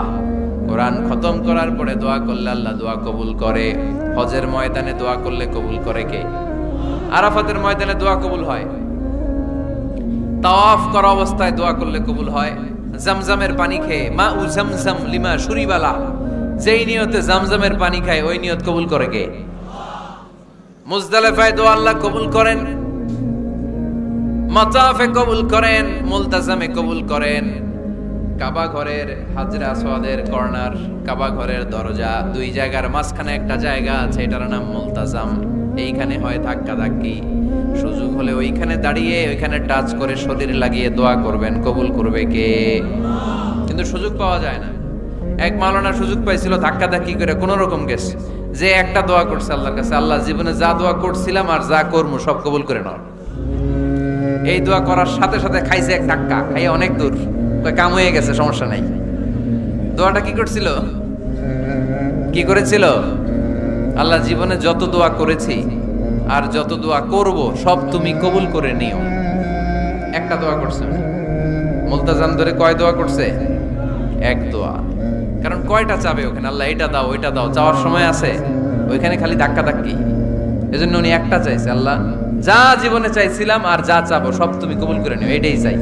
কোরআন খতম করার পরে দোয়া করলে আল্লাহ দোয়া কবুল করে। হজের ময়দানে দোয়া করলে কবুল করে কে? আরাফাতের ময়দানে দোয়া কবুল হয়। তাওয়াফ করা অবস্থায় দোয়া করলে কবুল হয়। জামজামের পানি খেয়ে মা উ জামজাম লিমা শুরিবালা, যেই নিয়তে জামজামের পানি খায় ওই নিয়ত কবুল করে কে? মুজদালিফায় দোয়া আল্লাহ কবুল করেন, মাতাফে কবুল করেন, মুলতাজামে কবুল করেন। কাবা ঘরের হাজরা আসওয়াদের কর্নার, কাবা ঘরের দরজা, দুই জায়গার মাঝখানে একটা জায়গা আছে, এটার নাম মুলতাজাম। এইখানে হয় ধাক্কা ধাক্কি। সুযোগ হলে ওইখানে দাঁড়িয়ে ওইখানে টাচ করে শরীর লাগিয়ে দোয়া করবেন, কবুল করবে কে? কিন্তু সুযোগ পাওয়া যায় না। এক মাওলানা সুযোগ পাইছিল, ধাক্কা ধাক্কি করে কোন রকম গেছে, যে একটা দোয়া করছে আল্লাহর কাছে, আল্লাহ জীবনে যা দোয়া করছিলাম আর যা করবো সব কবুল করে নাও। এই দোয়া করার সাথে সাথে খাইছে এক ধাক্কা, খাইয়ে অনেক দূর, কাম হয়ে গেছে, সমস্যা নাই। দোয়াটা কি করছিল? কি করেছিল? আল্লাহ জীবনে যত দোয়া করেছি আর যত দোয়া করব সব তুমি কবুল করে নিও। একটা দোয়া করছে, মুলতাজাম ধরে কয় দোয়া করছে? এক দোয়া। কারণ কয়টা চাবে ওখানে? আল্লাহ এটা দাও ওইটা দাও, চাওয়ার সময় আছে? ওইখানে খালি ধাক্কা ধাক্কি। এজন্য উনি একটা চাইছে, আল্লাহ যা জীবনে চাইছিলাম আর যা চাবো সব তুমি কবুল করে নিও, এটাই চাই,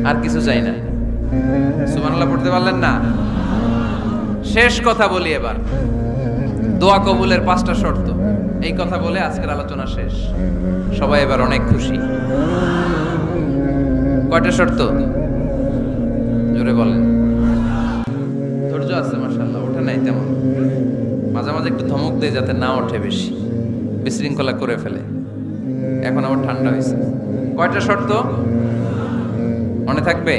আর কিছু চাই না। সুবহানাল্লাহ পড়তে পারলেন না? শেষ কথা বলি এবার, দোয়া কবুলের 5টা শর্ত। এই কথা বলে আজকের আলোচনা শেষ। সবাই এবার অনেক খুশি। কয়টা শর্ত? জোরে বলেন। ধৈর্য আছে মাশাআল্লাহ, ওঠে নাই তেমন, মাঝে মাঝে একটু ধমক দেয় যাতে না ওঠে, বেশি বিশৃঙ্খলা করে ফেলে। এখন আবার ঠান্ডা হয়েছে। কয়টা শর্ত মনে থাকবে?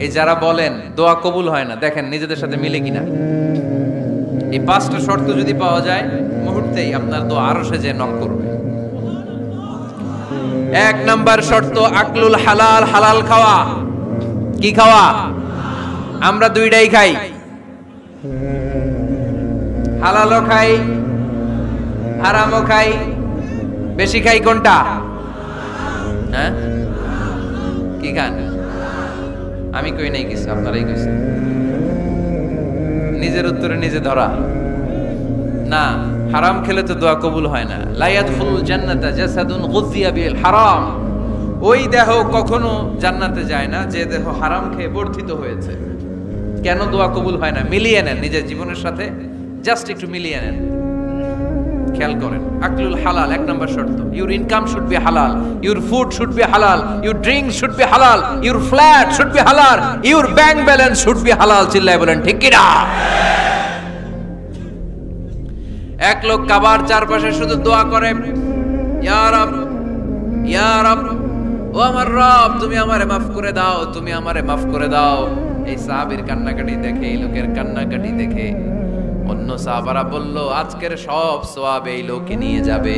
এই যারা বলেন দোয়া কবুল হয় না, দেখেন নিজেদের সাথে মিলে কিনা। এই 5টা শর্ত যদি পাওয়া যায়, মুহূর্তেই আপনার দোয়া আরশে যে নক করবে। 1 নাম্বার শর্ত আকলুল হালাল, হালাল খাওয়া। কি খাওয়া? আমরা দুইটাই খাই, হালালও খাই হারামও খাই। বেশি খাই কোনটা? হ্যাঁ, কি খান? আমি কই নাই কিছু, আপনারাই কইছেন। নিজের উত্তরে নিজে ধরা না। হারাম খেলে তো দোয়া কবুল হয় না। লা ইয়াদখুলুল জান্নাতা জাসাদুন গুযিয়া বিল হারাম। ওই দেহ কখনো জান্নাতে যায় না যে দেহ হারাম খেয়ে বর্ধিত হয়েছে। কেন দোয়া কবুল হয় না? মিলিয়ে নেন নিজের জীবনের সাথে, জাস্ট একটু মিলিয়ে নেন, খেয়াল করেন। আকলুল হালাল 1 নাম্বার শর্ত। ইউর ইনকাম শুড বি হালাল, ইউর ফুড শুড বি হালাল, ইউর ড্রিঙ্ক শুড বি হালাল, ইউর ফ্ল্যাট শুড বি হালাল, your bank balance should be হালাল। চিল্লায় বলেন ঠিক কি না? এক লোক কাবার চারপাশে শুধু দোয়া করে, ইয়া রব, ইয়া রব, ও আমার রব, তুমি আমারে মাফ করে দাও, তুমি আমারে মাফ করে দাও। এই সাহাবীর কান্নাকাটি দেখে, এই লোকের কান্নাকাটি দেখে অন্য সাহাবারা বলল, আজকের সব সওয়াব এই লোকে নিয়ে যাবে।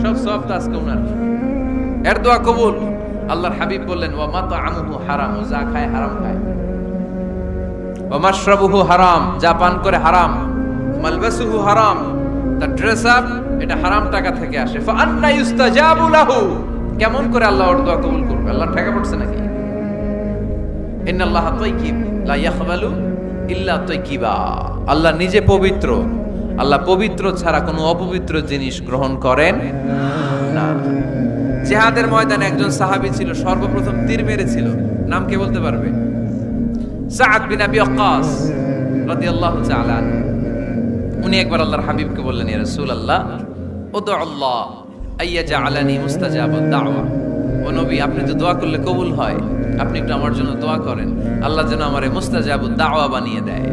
সব সওয়াব তো আজকে ওনার। এর দোয়া কবুল। আল্লাহর হাবিব বললেন, ওয়া মাতআমুহু হারাম, যা খায় হারাম খায়। ওয়া মাশরাবুহু হারাম, যা পান করে হারাম। মালবাসুহু হারাম, তার ড্রেস আপ এটা হারাম টাকা থেকে আসে। ফা আন্না ইউস্তাজাবু লাহু, কেমন করে আল্লাহ ওর দোয়া কবুল করবে? আল্লাহ ঠেকা পড়ছে নাকি? ইন্নাল্লাহা তাইয়্যিব লা ইয়াকবালু ইল্লা তাইয়্যিবা। আল্লাহ নিজে পবিত্র, আল্লাহ পবিত্র ছাড়া কোনো অপবিত্র জিনিস গ্রহণ করেন না। জিহাদের ময়দানে একজন সাহাবী ছিল, সর্বপ্রথম তীর মেরেছিল। নাম কে বলতে পারবে? সাআদ বিন আবি ওয়াক্কাস রাদিয়াল্লাহু তাআলা আনহু। উনি একবার আল্লাহর হাবিবকে বললেন, ইয়া রাসূলুল্লাহ, উদু আল্লাহ আইয়াজআলানি মুস্তাজাবাদ দাওয়া। ও নবী, আপনি তো দোয়া করলে কবুল হয়, আপনি একটু আমার জন্য দোয়া করেন, আল্লাহ যেন আমারে মুস্তাজাবুদ দাওয়া বানিয়ে দেয়।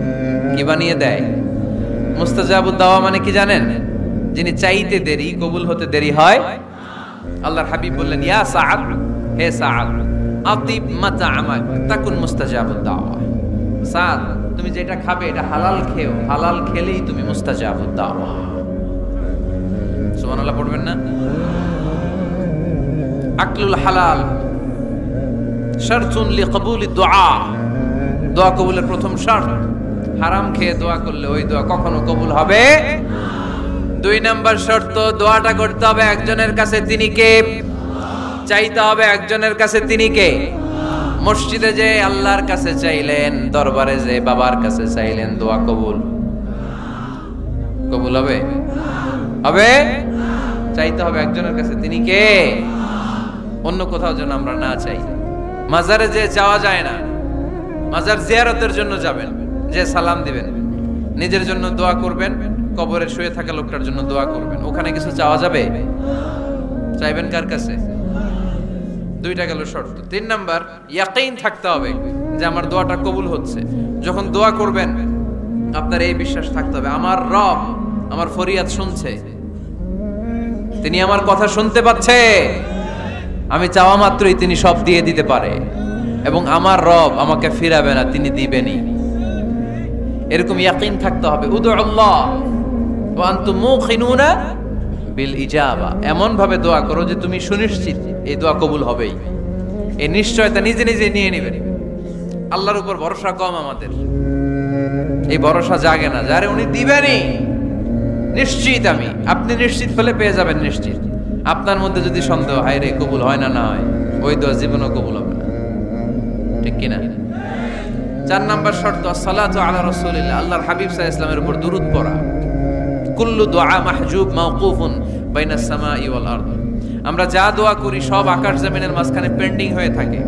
কি বানিয়ে দেয়? মুস্তাজাবুদ দাওয়া মানে কি জানেন? যিনি চাইতে দেরি, কবুল হতে দেরি হয়। আল্লাহর হাবিব বললেন, ইয়া সাআদ, হে সাআদ, আতিব মাতআমাক তাকুন মুস্তাজাবুদ দাওয়া। সাআদ, তুমি যেটা খাবে এটা হালাল খেও, হালাল খেলেই তুমি মুস্তাজাবুদ দাওয়া। সুবহানাল্লাহ পড়বেন না? আকলুল হালাল শারতুন লিকবুলি দুআ, দোয়া কবুলের প্রথম শর্ত। হারাম খেয়ে দোয়া করলে ওই দোয়া কখনো কবুল হবে। 2 নাম্বার শর্ত, দোয়াটা করতে হবে একজনের কাছে, তিনি কে? চাইতে হবে একজনের কাছে, তিনি কে? মসজিদে যে আল্লাহর কাছে চাইলেন, দরবারে যে বাবার কাছে চাইলেন, দোয়া কবুল কবুল হবে? হবে? চাইতে হবে একজনের কাছে, তিনি কে? অন্য কোথাও যেন আমরা না চাই। মাজারে যে চাওয়া যায় না, মাজার জিয়ারতের জন্য যাবেন, যে সালাম দিবেন, নিজের জন্য দোয়া করবেন, কবরে শুয়ে থাকা লোকটার জন্য দোয়া করবেন। ওখানে কিছু চাওয়া যাবে? চাইবেন কার কাছে? দুইটা গেল শর্ত। 3 নাম্বার, ইয়াকিন থাকতে হবে যে আমার দোয়াটা কবুল হচ্ছে। যখন দোয়া করবেন আপনার এই বিশ্বাস থাকতে হবে, আমার রব আমার ফরিয়াদ শুনছে, তিনি আমার কথা শুনতে পাচ্ছে, আমি চাওয়া মাত্রই তিনি সব দিয়ে দিতে পারে, এবং আমার রব আমাকে ফিরাবে না, তিনি দিবেনই। এরকম ইয়াকিন থাকতে হবে। উদুল্লাহ ওয়া আনতুম মুকিনুনা বিল ইজাবা, এমন ভাবে দোয়া করো যে তুমি সুনিশ্চিত এই দোয়া কবুল হবেই। এই নিশ্চয়তা নিজে নিজে নিয়ে নেবেন। আল্লাহর উপর ভরসা কম আমাদের, এই ভরসা জাগে না, যারে উনি দিবেনই নিশ্চিত আমি। আপনি নিশ্চিত হলে পেয়ে যাবেন নিশ্চিত। আপনার মধ্যে যদি সন্দেহ, হায় রে কবুল হয় না, না হয়, ওই দোয়া জীবনও কবুল হবে না, ঠিক কিনা? 4 নাম্বার শর্ত, আসসালাতু আলা রাসূলিল্লাহ, আল্লাহর হাবিব সাল্লাল্লাহু আলাইহি ওয়াসাল্লামের উপর দুরূদ পড়া। কুল্লু দুআ মাহজুব মাওকুফুন বাইনাস সামাই ওয়াল আরদ, আমরা যা দোয়া করি সব আকাশ জমিনের মাঝখানে পেন্ডিং হয়ে থাকে।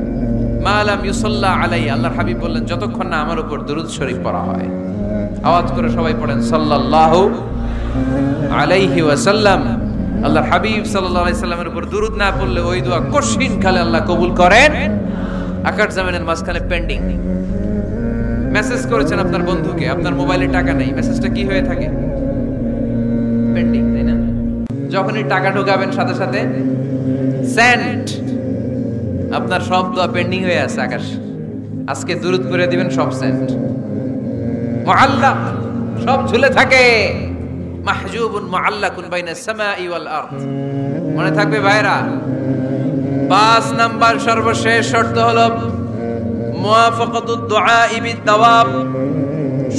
মা লাম ইউসাল্লা আলাইহি, আল্লাহর হাবিব বললেন যতক্ষণ না আমার উপর দুরূদ শরীফ পড়া হয়। আওয়াজ করে সবাই পড়েন সাল্লাল্লাহু আলাইহি ওয়াসাল্লাম। আল্লাহর হাবিব সাল্লাল্লাহু আলাইহি সাল্লামের উপর দুরূদ না পড়লে ওই দোয়া কঠিন কালে আল্লাহ কবুল করেন, আকাশ জমিনের মাঝখানে পেন্ডিং। মেসেজ করেছেন আপনার বন্ধুকে, আপনার মোবাইলে টাকা নেই, মেসেজটা কি হয়ে থাকে? পেন্ডিং, তাই না? যখনই টাকা ঢোকাবেন সাথে সাথে সেন্ড, আপনার সব দোয়া পেন্ডিং হয়ে আছে আকাশ। আজকে দুরূদ করে দিবেন, সব সেন্ড, মুআল্লাক, সব ঝুলে থাকে। মাহজুবুন মুআল্লাকুন বাইনাস সামাই ওয়াল আরদ, মনে থাকবে ভাইরা। 5 নাম্বার সর্বশেষ শর্ত হলো মুওয়াফাকাতুদ দুআ বিদ-দাওয়াব,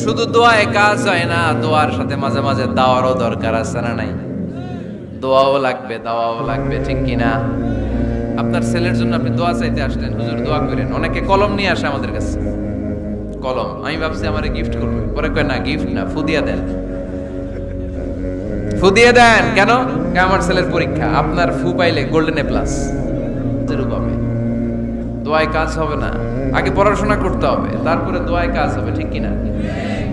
শুধু দোয়ায় কাজ হয় না, দোয়ার সাথে মাঝে মাঝে দাওয়ারও দরকার আছে না নাই? দোয়াও লাগবে, দাওয়াও লাগবে, ঠিক কিনা? আপনার ছেলের জন্য আপনি দোয়া চাইতে আসলেন, হুজুর দোয়া করেন। অনেকে কলম নিয়ে আসে আমাদের কাছে, কলম। আমি ভাবছি আমারে গিফট করবে, পরে কয় না গিফট না, ফু দিয়া দেন। ফু দিয়ে দেন কেন? আমার ছেলের পরীক্ষা, আপনার ফু পাইলে গোল্ডেন এ প্লাস পাবে। দোয়ায় কাজ হবে না, আগে পড়াশোনা করতে হবে, তারপরে দোয়ায় কাজ হবে, ঠিক কিনা?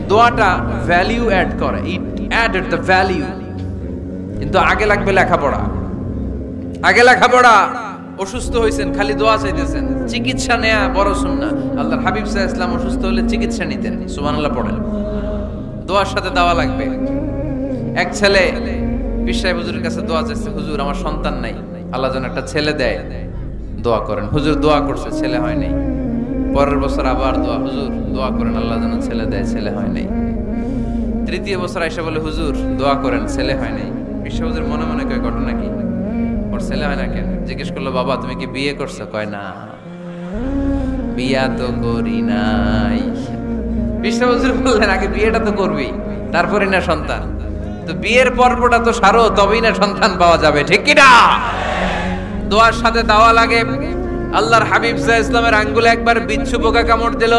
দোয়াটা ভ্যালিউ অ্যাড করে, ইট অ্যাডেড দ্য ভ্যালিউ। কিন্তু আগে লাগবে লেখাপড়া, আগে লেখাপড়া। অসুস্থ হয়েছেন, খালি দোয়া চাইতেছেন, চিকিৎসা নেয়া বড় সুন্নাহ। আল্লাহর হাবিব সাল্লাল্লাহু আলাইহি ওয়াসাল্লাম অসুস্থ হলে চিকিৎসা নিতেন, সুবহানাল্লাহ পড়েন। দোয়ার সাথে দাওয়া লাগবে। এক ছেলে পীর সাহেব হুজুরের কাছে দোয়া চাইছে, হুজুর আমার সন্তান নাই, আল্লাহ যেন একটা ছেলে দেয়, দোয়া করেন। হুজুর দোয়া করছে, ছেলে হয় নাই। পরের বছর আবার দোয়া, হুজুর দোয়া করেন আল্লাহ যেন ছেলে দেয়, ছেলে হয় নাই। তৃতীয় বছর আইসা বলে, হুজুর দোয়া করেন, ছেলে হয় নাই। পীর সাহেব হুজুর মনে মনে কয় ঘটনা কি, ওর ছেলে হয় না কেন? জিজ্ঞেস করলো, বাবা তুমি কি বিয়ে করছো? কয় না, বিয়া তো করি নাই। পীর সাহেব হুজুর বললেন, আগে বিয়েটা তো করবি, তারপরে না সন্তান। তো বিয়ের পর্বটা তো সারো, তবেই না সন্তান পাওয়া যাবে, ঠিক কিনা? দোয়ার সাথে দাওয়া লাগে। আল্লাহর হাবিব সাল্লাল্লাহু আলাইহি ওয়াসাল্লামের আঙ্গুলে একবার বিচ্ছু পোকা কামড় দিল,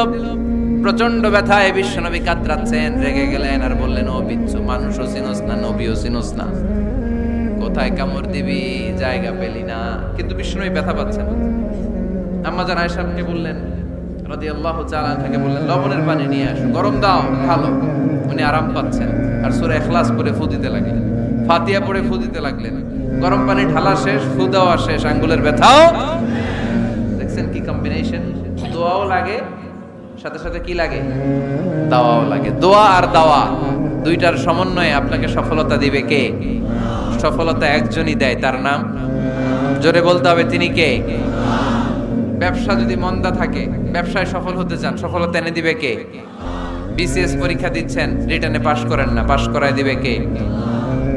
প্রচন্ড ব্যথায় বিশ্বনবী কাতরাচ্ছেন, রেগে গেলেন আর বললেন, ও বিচ্ছু, মানুষও চিনোস না, নবীও চিনোস না, কোথায় কামড় দিবি, জায়গা পেলি না। কিন্তু বিশ্বনবী ব্যথা পাচ্ছেন। আম্মা জান আয়েশাকে বললেন রাদিয়াল্লাহু তাআলা আনহাকে বললেন, লবণের পানি নিয়ে আসো, গরম দাও, ভালো। উনি আরাম পাচ্ছেন আর সূরা ইখলাস পড়ে ফু দিতে লাগলেন, ফাতিহা পড়ে ফু দিতে লাগলেন। গরম পানি ঢালা শেষ, ফু দেওয়া শেষ, আঙ্গুলের ব্যথাও। দেখছেন কি কম্বিনেশন? দোয়াও লাগে, সাথে সাথে কি লাগে? দাওয়াও লাগে। দোয়া আর দাওয়া দুইটার সমন্বয়ে আপনাকে সফলতা দিবে কে? সফলতা একজনই দেয়, তার নাম জোরে বলতে হবে, তিনি কে? ব্যবসা যদি মন্দা থাকে, ব্যবসায় সফল হতে চান, সফলতা এনে দিবে কে? বিসিএস পরীক্ষা দিচ্ছেন, রিটেনে পাশ করেন না, পাশ করায় দিবে কে?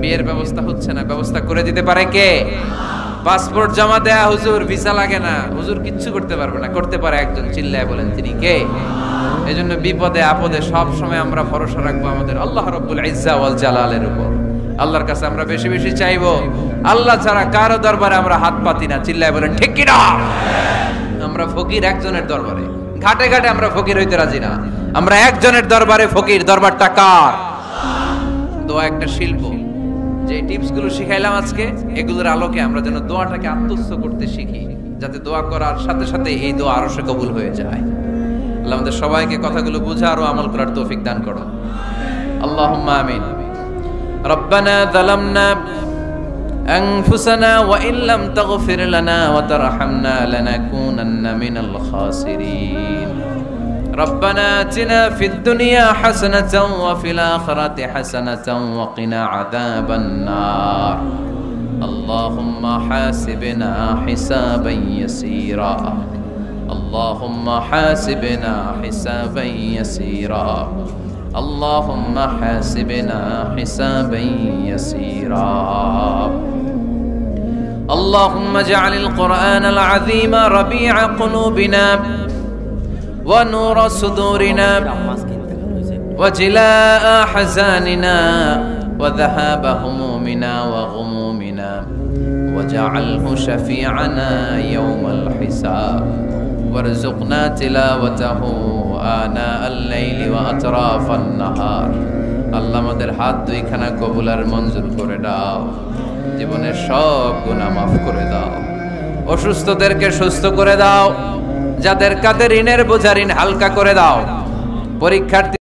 বিয়ের ব্যবস্থা হচ্ছে না, ব্যবস্থা করে দিতে পারে কে? পাসপোর্ট জমা দেয়া, হুজুর ভিসা লাগে না, হুজুর কিচ্ছু করতে পারবে না, করতে পারে একজন, চিল্লায় বলেন তিনি কে? এজন্য বিপদে আপদে সব সময় আমরা ভরসা রাখবো আমাদের আল্লাহ রাব্বুল ইজ্জা ওয়াল জালালের উপর। আল্লাহর কাছে আমরা বেশি বেশি চাইবো। আল্লাহ ছাড়া কারো দরবারে আমরা হাত পাতি না, চিল্লায় বলেন ঠিক কি না? আমরা ফকির একজনের দরবারে, ঘাটে ঘাটে আমরা ফকির হইতে রাজি না, আমরা একজনের দরবারে ফকির। দরবারটা কার? দোয়া একটা শিল্প। যে টিপস গুলো শিখাইলাম আজকে, এগুলোর আলোকে আমরা যেন দোয়াটাকে আত্মস্থ করতে শিখি, যাতে দোয়া করার সাথে সাথে এই দোয়া আরো সে কবুল হয়ে যায়। আল্লাহ আমাদের সবাইকে কথাগুলো বুঝার ও আমল করার তৌফিক দান করো, আল্লাহুম্মা আমিন। রব্বানা যালামনা أنفسنا وإن لم تغفر لنا وترحمنا لنكونن من الخاسرين ربنا آتنا في الدنيا حسنة وفي الآخرة حسنة وقنا عذاب النار اللهم حاسبنا حسابا يسيرا اللهم حاسبنا حسابا يسيرا اللهم حاسبنا حسابا يسيرا اللهم اجعل القرآن العظيم ربيع قلوبنا ونور صدورنا وجلاء حزاننا وذهاب همومنا وغمومنا واجعله شفيعنا يوم الحساب وارزقنا تلاوته آناء الليل وأطراف النهار আল্লাহ আমাদের হাত দুইখানা কবুল আর মঞ্জুর করে দাও জীবনের সব গুনাহ মাফ করে দাও অসুস্থদেরকে সুস্থ করে দাও যাদের কাঁধে ঋণের বোঝা ঋণ হালকা করে দাও পরীক্ষার্থী